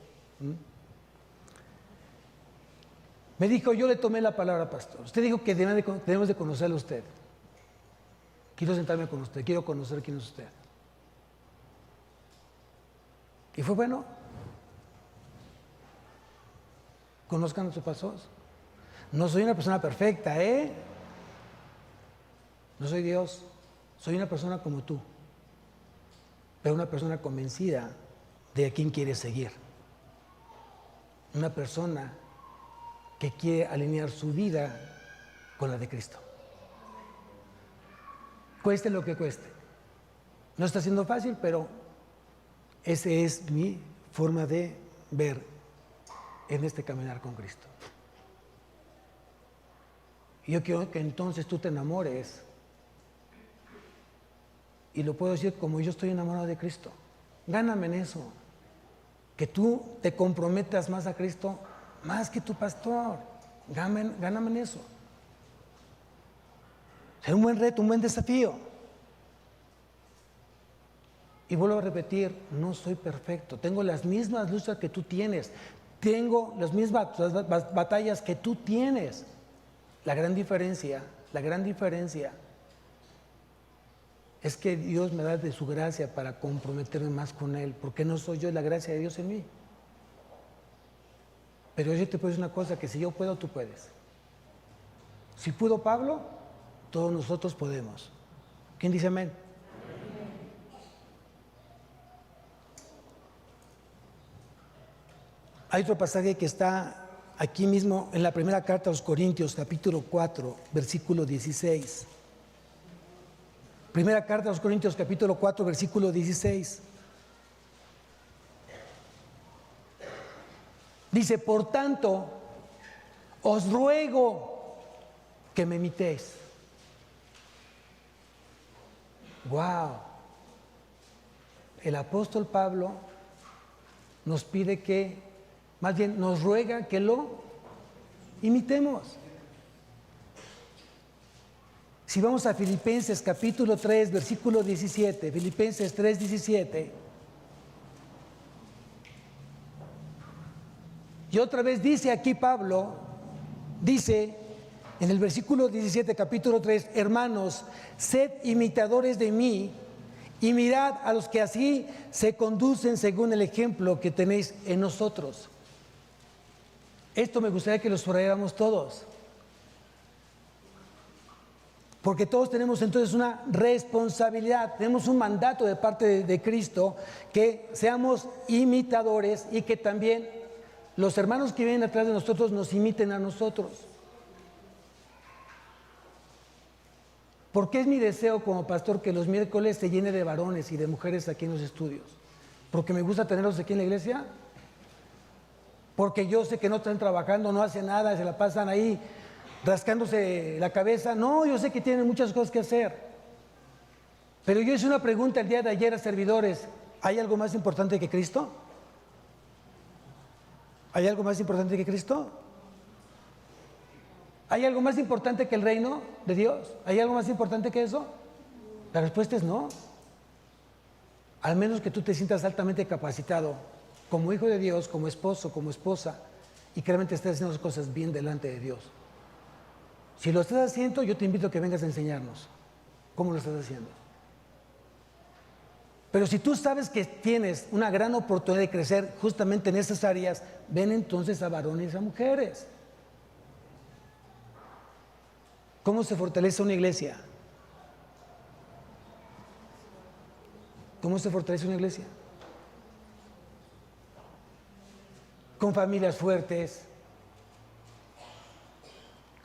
me dijo, yo le tomé la palabra, pastor. Usted dijo que debemos de conocerlo a usted. Quiero sentarme con usted, quiero conocer quién es usted. Y fue bueno. Conozcan a sus pastores. No soy una persona perfecta, ¿eh? No soy Dios. Soy una persona como tú. Pero una persona convencida de a quién quiere seguir. Una persona que quiere alinear su vida con la de Cristo. Cueste lo que cueste. No está siendo fácil, pero esa es mi forma de ver en este caminar con Cristo. Y yo quiero que entonces tú te enamores. Y lo puedo decir como yo estoy enamorado de Cristo. Gáname en eso. Que tú te comprometas más a Cristo, más que tu pastor. Gáname en eso. Será un buen reto, un buen desafío. Y vuelvo a repetir, no soy perfecto. Tengo las mismas luchas que tú tienes. Tengo las mismas batallas que tú tienes. La gran diferencia es que Dios me da de su gracia para comprometerme más con Él, porque no soy yo, es la gracia de Dios en mí. Pero yo te puedo decir una cosa, que si yo puedo, tú puedes. Si pudo Pablo, todos nosotros podemos. ¿Quién dice amén? Hay otro pasaje que está aquí mismo en la primera carta a los Corintios, capítulo 4, versículo 16. Primera carta a los Corintios, capítulo 4, versículo 16. Dice, por tanto, os ruego que me imitéis. ¡Wow! El apóstol Pablo nos pide que, más bien nos ruega que lo imitemos. Si vamos a Filipenses capítulo 3, versículo 17, Filipenses 3, 17. Y otra vez dice aquí Pablo, dice en el versículo 17, capítulo 3, hermanos, sed imitadores de mí y mirad a los que así se conducen según el ejemplo que tenéis en nosotros. Esto me gustaría que lo subrayáramos todos. Porque todos tenemos entonces una responsabilidad, tenemos un mandato de parte de Cristo, que seamos imitadores y que también los hermanos que vienen atrás de nosotros nos imiten a nosotros. Porque es mi deseo como pastor que los miércoles se llene de varones y de mujeres aquí en los estudios. Porque me gusta tenerlos aquí en la iglesia. Porque yo sé que no están trabajando, no hacen nada, se la pasan ahí rascándose la cabeza. No, yo sé que tienen muchas cosas que hacer. Pero yo hice una pregunta el día de ayer a servidores. ¿Hay algo más importante que Cristo? ¿Hay algo más importante que Cristo? ¿Hay algo más importante que el reino de Dios? ¿Hay algo más importante que eso? La respuesta es no. Al menos que tú te sientas altamente capacitado como hijo de Dios, como esposo, como esposa, y que realmente estés haciendo las cosas bien delante de Dios. Si lo estás haciendo, yo te invito a que vengas a enseñarnos cómo lo estás haciendo. Pero si tú sabes que tienes una gran oportunidad de crecer justamente en esas áreas, ven entonces a varones y a mujeres. ¿Cómo se fortalece una iglesia? ¿Cómo se fortalece una iglesia? Con familias fuertes,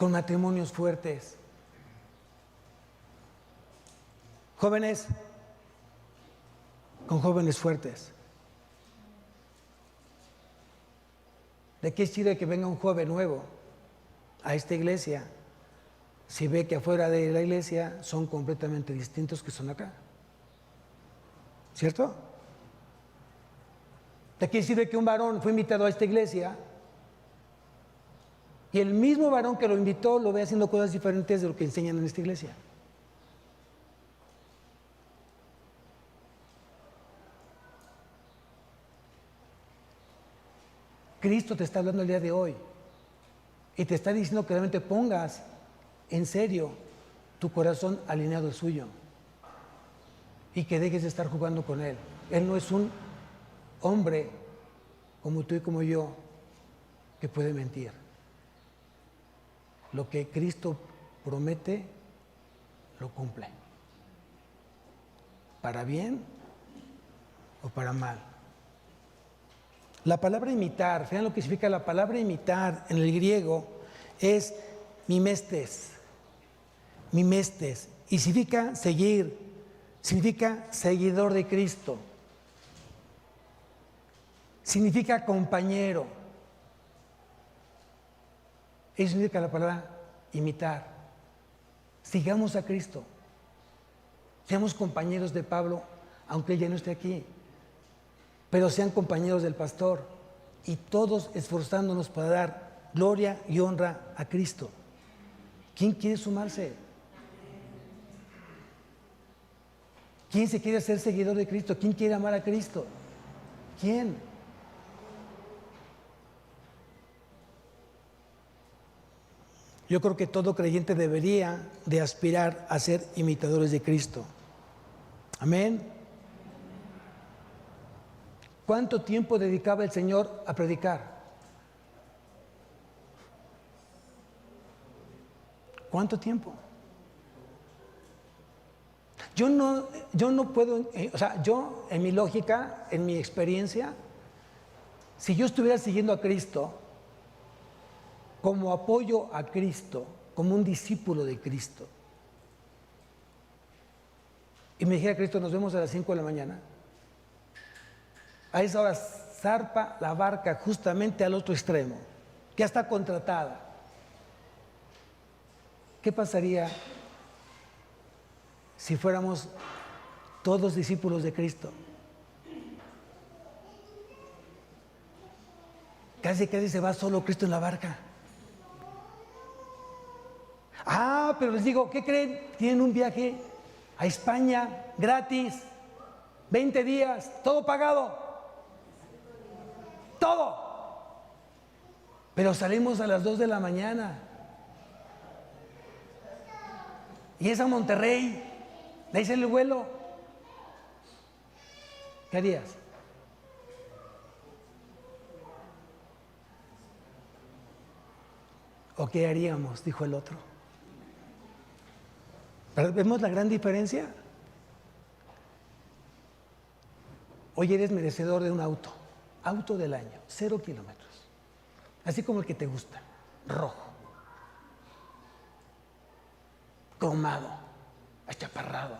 con matrimonios fuertes. Jóvenes, con jóvenes fuertes. ¿De qué sirve que venga un joven nuevo a esta iglesia si ve que afuera de la iglesia son completamente distintos que son acá? ¿Cierto? ¿De qué sirve que un varón fue invitado a esta iglesia y el mismo varón que lo invitó lo ve haciendo cosas diferentes de lo que enseñan en esta iglesia? Cristo te está hablando el día de hoy y te está diciendo que realmente pongas en serio tu corazón alineado al suyo y que dejes de estar jugando con Él. Él no es un hombre como tú y como yo que puede mentir. Lo que Cristo promete, lo cumple. ¿Para bien o para mal? La palabra imitar, vean lo que significa la palabra imitar en el griego, es mimestes. Mimestes. Y significa seguir, significa seguidor de Cristo. Significa compañero. Eso significa la palabra imitar. Sigamos a Cristo. Seamos compañeros de Pablo, aunque él ya no esté aquí. Pero sean compañeros del pastor y todos esforzándonos para dar gloria y honra a Cristo. ¿Quién quiere sumarse? ¿Quién se quiere ser seguidor de Cristo? ¿Quién quiere amar a Cristo? ¿Quién? Yo creo que todo creyente debería de aspirar a ser imitadores de Cristo. Amén. ¿Cuánto tiempo dedicaba el Señor a predicar? ¿Cuánto tiempo? Yo no puedo, yo en mi lógica, en mi experiencia, si yo estuviera siguiendo a Cristo, como apoyo a Cristo, como un discípulo de Cristo, y me dijera Cristo, nos vemos a las 5 de la mañana, a esa hora zarpa la barca justamente al otro extremo, ya está contratada. ¿Qué pasaría si fuéramos todos discípulos de Cristo? Casi se va solo Cristo en la barca. Pero les digo, ¿qué creen? Tienen un viaje a España gratis, 20 días, todo pagado. Todo. Pero salimos a las 2 de la mañana. Y es a Monterrey. Le hice el vuelo. ¿Qué harías? ¿O qué haríamos? Dijo el otro. ¿Pero vemos la gran diferencia? Hoy eres merecedor de un auto. Auto del año, 0 kilómetros. Así como el que te gusta, rojo, cromado, achaparrado,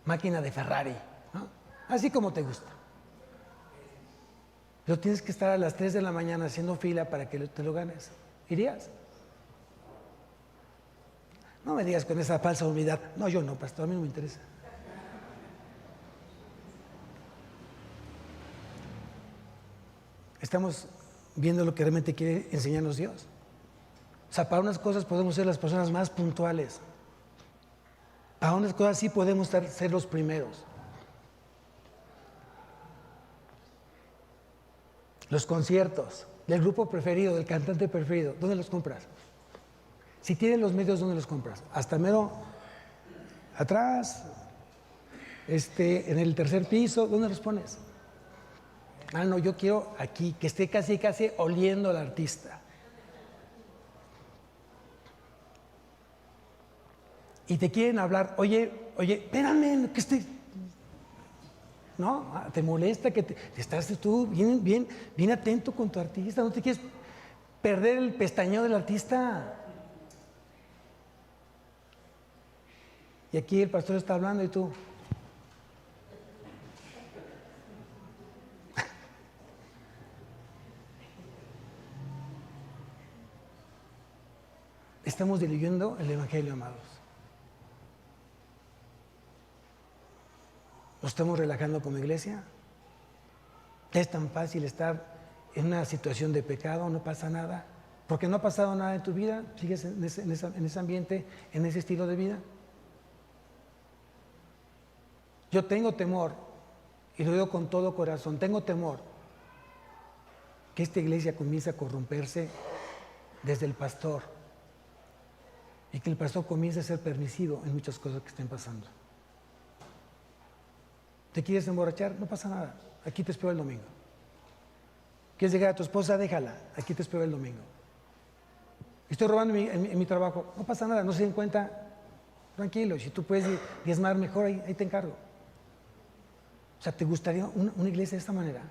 máquina de Ferrari, ¿no? Así como te gusta. Pero tienes que estar a las 3 de la mañana haciendo fila para que te lo ganes. ¿Irías? No me digas con esa falsa humildad. No, yo no, pastor, a mí no me interesa. Estamos viendo lo que realmente quiere enseñarnos Dios. O sea, para unas cosas podemos ser las personas más puntuales. Para unas cosas sí podemos ser los primeros. Los conciertos, del grupo preferido, del cantante preferido, ¿dónde los compras? Si tienes los medios, ¿dónde los compras? Hasta mero atrás, en el tercer piso, ¿dónde los pones? No, yo quiero aquí, que esté casi oliendo al artista. Y te quieren hablar, oye, espérame, que esté... No, te molesta que estás tú bien atento con tu artista, no te quieres... perder el pestañeo del artista. Y aquí el pastor está hablando y tú. Estamos diluyendo el Evangelio, amados. ¿Nos estamos relajando como iglesia? Es tan fácil estar en una situación de pecado, no pasa nada. Porque no ha pasado nada en tu vida, sigues en ese ambiente, en ese estilo de vida. Yo tengo temor, y lo digo con todo corazón, tengo temor que esta iglesia comience a corromperse desde el pastor y que el pastor comience a ser permisivo en muchas cosas que estén pasando. ¿Te quieres emborrachar? No pasa nada, aquí te espero el domingo. ¿Quieres llegar a tu esposa? Déjala, aquí te espero el domingo. Estoy robando en mi trabajo, no pasa nada, no se den cuenta, tranquilo, si tú puedes diezmar mejor, ahí te encargo. O sea, ¿te gustaría una iglesia de esta manera?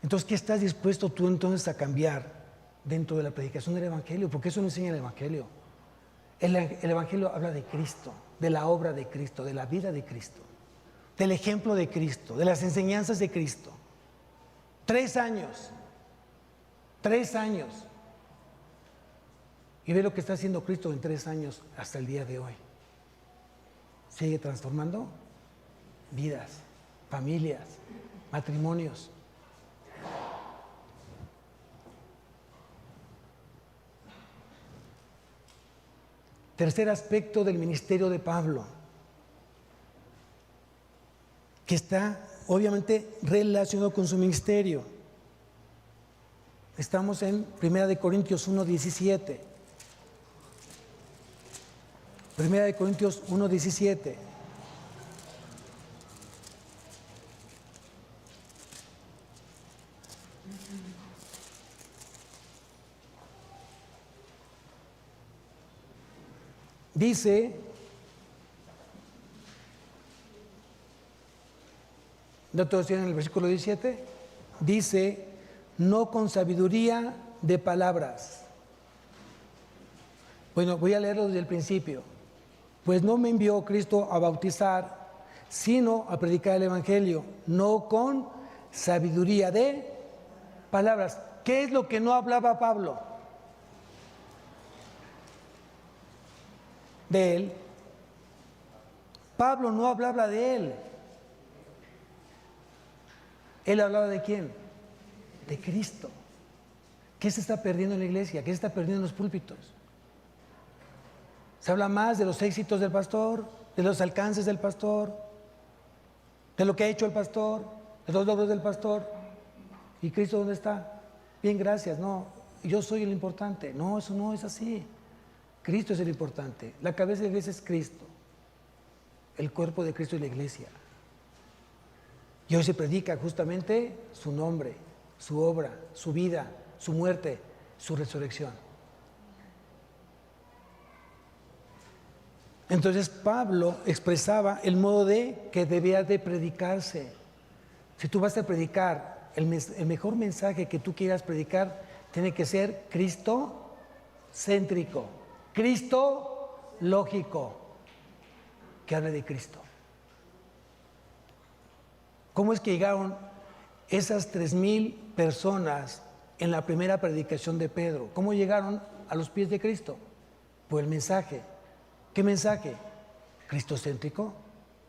Entonces, ¿qué estás dispuesto tú entonces a cambiar dentro de la predicación del Evangelio? Porque eso no enseña el Evangelio. El Evangelio habla de Cristo, de la obra de Cristo, de la vida de Cristo, del ejemplo de Cristo, de las enseñanzas de Cristo. 3 años. 3 años. Y ve lo que está haciendo Cristo en 3 años hasta el día de hoy. Sigue transformando vidas, familias, matrimonios. Tercer aspecto del ministerio de Pablo, que está obviamente relacionado con su ministerio. Estamos en 1 Corintios 1:17. 1 Corintios 1:17. Dice, ¿no todos tienen el versículo 17? Dice, no con sabiduría de palabras. Bueno, voy a leerlo desde el principio. Pues no me envió Cristo a bautizar, sino a predicar el Evangelio, no con sabiduría de palabras. ¿Qué es lo que no hablaba Pablo? De él. Pablo no hablaba de él. Él hablaba de quién? De Cristo. ¿Qué se está perdiendo en la iglesia? ¿Qué se está perdiendo en los púlpitos? Se habla más de los éxitos del pastor, de los alcances del pastor, de lo que ha hecho el pastor, de los logros del pastor. ¿Y Cristo dónde está? Bien, gracias. No, yo soy el importante. No, eso no es así. Cristo es el importante. La cabeza de la iglesia es Cristo. El cuerpo de Cristo es la iglesia. Y hoy se predica justamente su nombre, su obra, su vida, su muerte, su resurrección. Entonces Pablo expresaba el modo de que debía de predicarse. Si tú vas a predicar, el mejor mensaje que tú quieras predicar tiene que ser Cristo-céntrico. Cristo lógico, que hable de Cristo. ¿Cómo es que llegaron esas 3,000 personas en la primera predicación de Pedro? ¿Cómo llegaron a los pies de Cristo? Por el mensaje. ¿Qué mensaje? Cristocéntrico,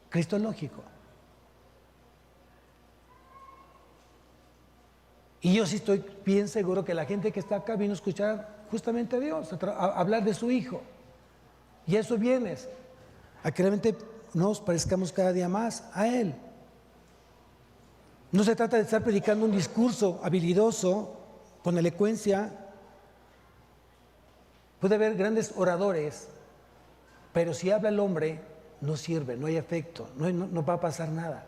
cristológico. Y yo sí estoy bien seguro que la gente que está acá vino a escuchar justamente a Dios, a hablar de su Hijo. Y a eso vienes, a que realmente nos parezcamos cada día más a Él. No se trata de estar predicando un discurso habilidoso, con elocuencia. Puede haber grandes oradores, pero si habla el hombre, no sirve, no hay efecto, no va a pasar nada.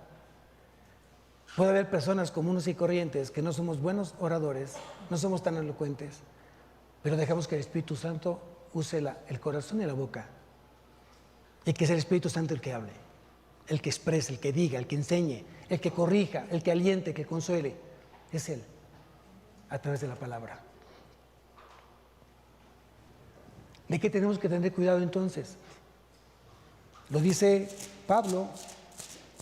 Puede haber personas comunes y corrientes que no somos buenos oradores, no somos tan elocuentes, pero dejamos que el Espíritu Santo use el corazón y la boca. Y que sea el Espíritu Santo el que hable, el que exprese, el que diga, el que enseñe, el que corrija, el que aliente, el que consuele. Es Él. a través de la palabra. ¿De qué tenemos que tener cuidado entonces? Lo dice Pablo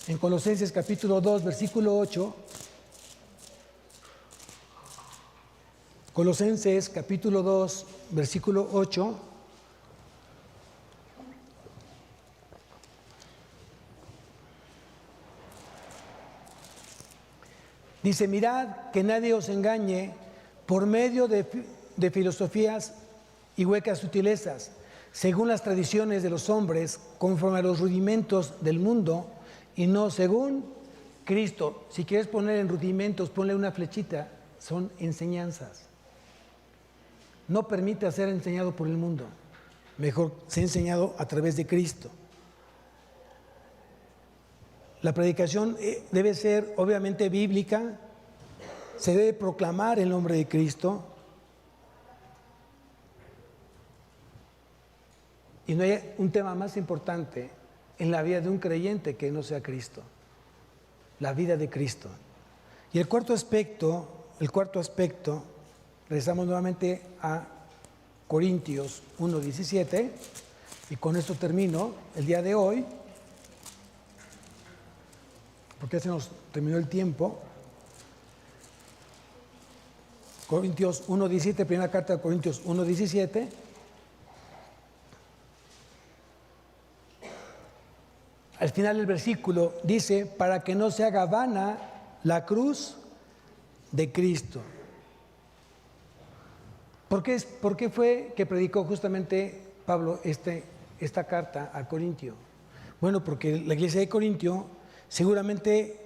en Colosenses capítulo 2, versículo 8. Colosenses capítulo 2, versículo 8. Dice, mirad que nadie os engañe por medio de filosofías y huecas sutilezas, según las tradiciones de los hombres, conforme a los rudimentos del mundo, y no según Cristo. Si quieres poner en rudimentos, ponle una flechita, son enseñanzas. No permite ser enseñado por el mundo, mejor ser enseñado a través de Cristo. La predicación debe ser obviamente bíblica, se debe proclamar el nombre de Cristo y no hay un tema más importante en la vida de un creyente que no sea Cristo, la vida de Cristo. Y el cuarto aspecto, regresamos nuevamente a Corintios 1:17 y con esto termino el día de hoy, porque ya se nos terminó el tiempo. Corintios 1:17, primera carta de Corintios 1:17. Al final del versículo dice, para que no se haga vana la cruz de Cristo. ¿Por qué fue que predicó justamente Pablo esta carta a Corintio? Bueno, porque la iglesia de Corintio seguramente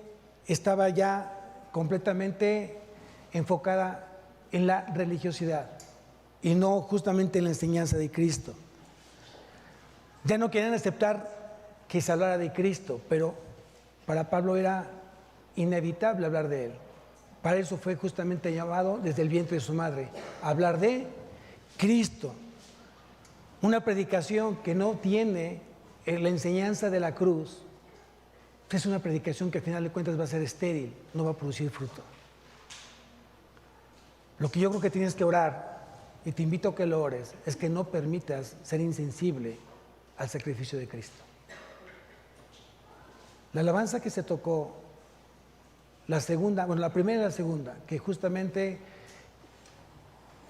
estaba ya completamente enfocada en la religiosidad y no justamente en la enseñanza de Cristo. Ya no querían aceptar que se hablara de Cristo, pero para Pablo era inevitable hablar de Él. Para eso fue justamente llamado desde el vientre de su madre, a hablar de Cristo. Una predicación que no tiene la enseñanza de la cruz, es una predicación que al final de cuentas va a ser estéril, no va a producir fruto. Lo que yo creo que tienes que orar, y te invito a que lo ores, es que no permitas ser insensible al sacrificio de Cristo. La alabanza que se tocó, la primera y la segunda, que justamente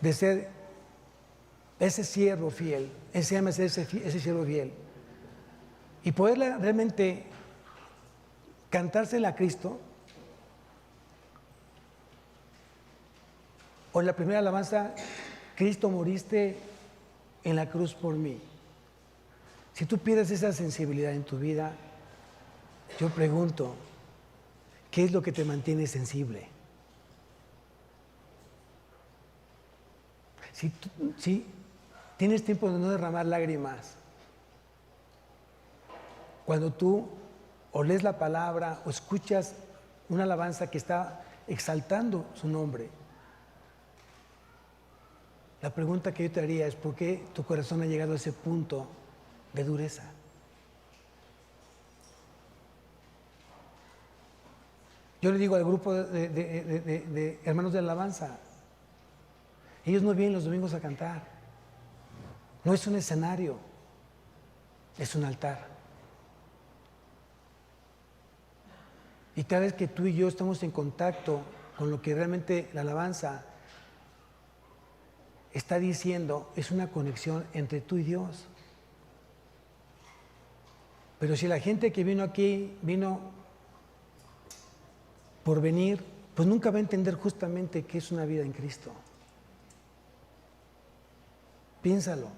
de ser ese siervo fiel, ese siervo fiel, y poderla realmente cantársela a Cristo, o en la primera alabanza, Cristo moriste en la cruz por mí. Si tú pierdes esa sensibilidad en tu vida, yo pregunto, ¿qué es lo que te mantiene sensible? Si tienes tiempo de no derramar lágrimas, cuando tú o lees la palabra o escuchas una alabanza que está exaltando su nombre, la pregunta que yo te haría es, ¿por qué tu corazón ha llegado a ese punto de dureza? Yo le digo al grupo de hermanos de alabanza, ellos no vienen los domingos a cantar. No es un escenario, es un altar. Y cada vez que tú y yo estamos en contacto con lo que realmente la alabanza está diciendo, es una conexión entre tú y Dios. Pero si la gente que vino aquí vino por venir, pues nunca va a entender justamente qué es una vida en Cristo. Piénsalo,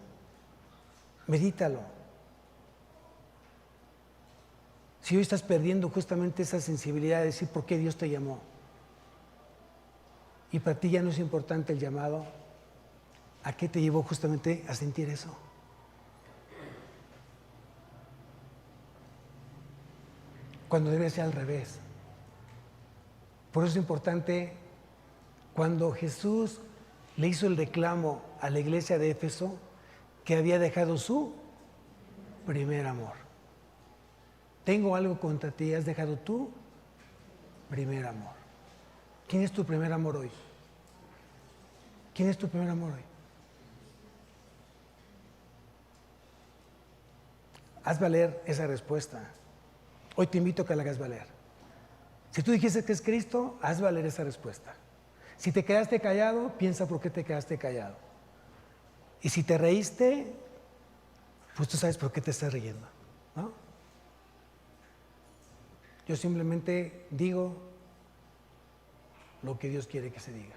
medítalo. Si hoy estás perdiendo justamente esa sensibilidad de decir por qué Dios te llamó, y para ti ya no es importante el llamado, ¿a qué te llevó justamente a sentir eso? Cuando debe ser al revés. Por eso es importante, cuando Jesús le hizo el reclamo a la iglesia de Éfeso, que había dejado su primer amor. Tengo algo contra ti, has dejado tu primer amor. ¿Quién es tu primer amor hoy? ¿Quién es tu primer amor hoy? Haz valer esa respuesta. Hoy te invito a que la hagas valer. Si tú dijiste que es Cristo, haz valer esa respuesta. Si te quedaste callado, piensa por qué te quedaste callado. Y si te reíste, pues tú sabes por qué te estás riendo, ¿no? Yo simplemente digo lo que Dios quiere que se diga.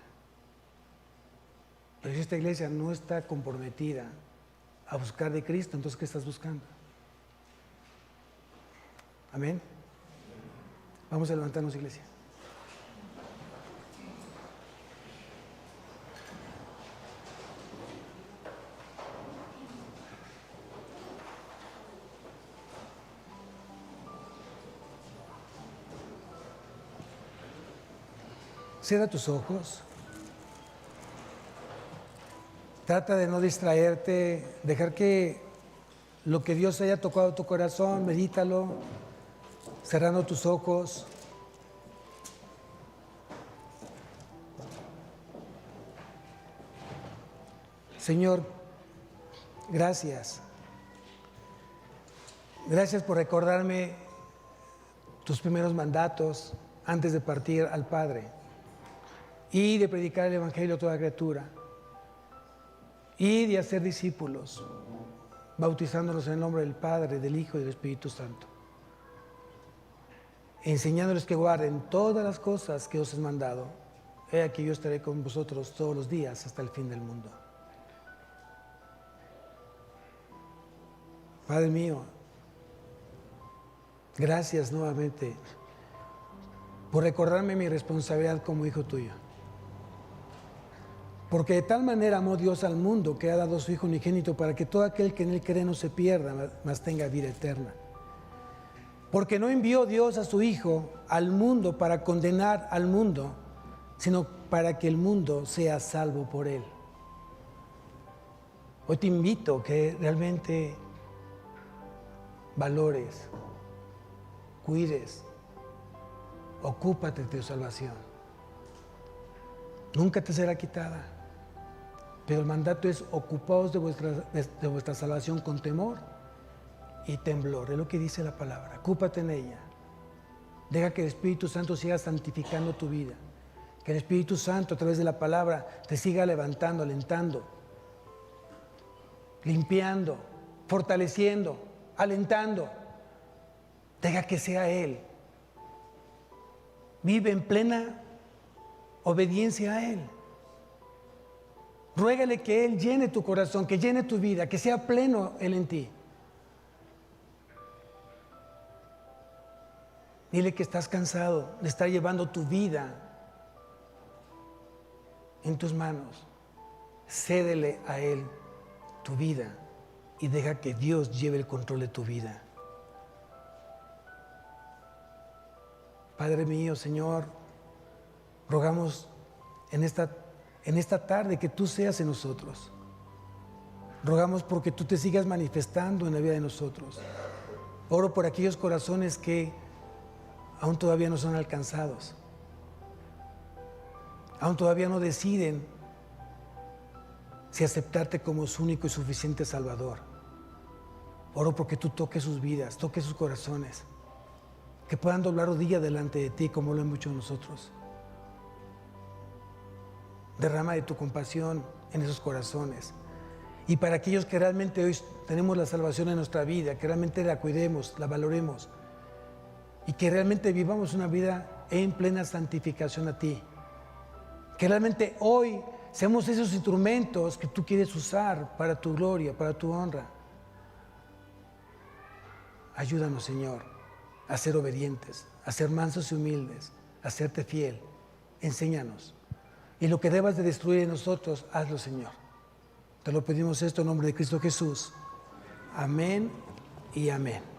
Pero si esta iglesia no está comprometida a buscar de Cristo, entonces ¿qué estás buscando? Amén. Vamos a levantarnos, iglesia. Cierra tus ojos. Trata de no distraerte, dejar que lo que Dios haya tocado tu corazón, medítalo, cerrando tus ojos. Señor, gracias. Gracias por recordarme tus primeros mandatos antes de partir al Padre y de predicar el Evangelio a toda criatura y de hacer discípulos, bautizándolos en el nombre del Padre, del Hijo y del Espíritu Santo, enseñándoles que guarden todas las cosas que os he mandado. He aquí yo estaré con vosotros todos los días hasta el fin del mundo. Padre mío, gracias nuevamente por recordarme mi responsabilidad como hijo tuyo. Porque de tal manera amó Dios al mundo que ha dado a su Hijo unigénito para que todo aquel que en él cree no se pierda, mas tenga vida eterna. Porque no envió Dios a su Hijo al mundo para condenar al mundo, sino para que el mundo sea salvo por él. Hoy te invito a que realmente valores, cuides, ocúpate de tu salvación. Nunca te será quitada. Pero el mandato es ocupaos de vuestra salvación con temor y temblor. Es lo que dice la palabra. Ocúpate en ella. Deja que el Espíritu Santo siga santificando tu vida. Que el Espíritu Santo a través de la palabra te siga levantando, alentando, limpiando, fortaleciendo, alentando. Deja que sea Él. Vive en plena obediencia a Él. Ruégale que Él llene tu corazón, que llene tu vida, que sea pleno Él en ti. Dile que estás cansado de estar llevando tu vida en tus manos. Cédele a Él tu vida y deja que Dios lleve el control de tu vida. Padre mío, Señor, rogamos en esta tarde que tú seas en nosotros. Rogamos porque tú te sigas manifestando en la vida de nosotros. Oro por aquellos corazones que aún todavía no son alcanzados. Aún todavía no deciden si aceptarte como su único y suficiente Salvador. Oro porque tú toques sus vidas, toques sus corazones, que puedan doblar rodilla delante de ti como lo hemos hecho nosotros. Derrama de tu compasión en esos corazones. Y para aquellos que realmente hoy tenemos la salvación en nuestra vida, que realmente la cuidemos, la valoremos y que realmente vivamos una vida en plena santificación a ti. Que realmente hoy seamos esos instrumentos que tú quieres usar para tu gloria, para tu honra. Ayúdanos, Señor, a ser obedientes, a ser mansos y humildes, a serte fiel. Enséñanos. Y lo que debas de destruir en nosotros, hazlo, Señor. Te lo pedimos esto en nombre de Cristo Jesús. Amén y amén.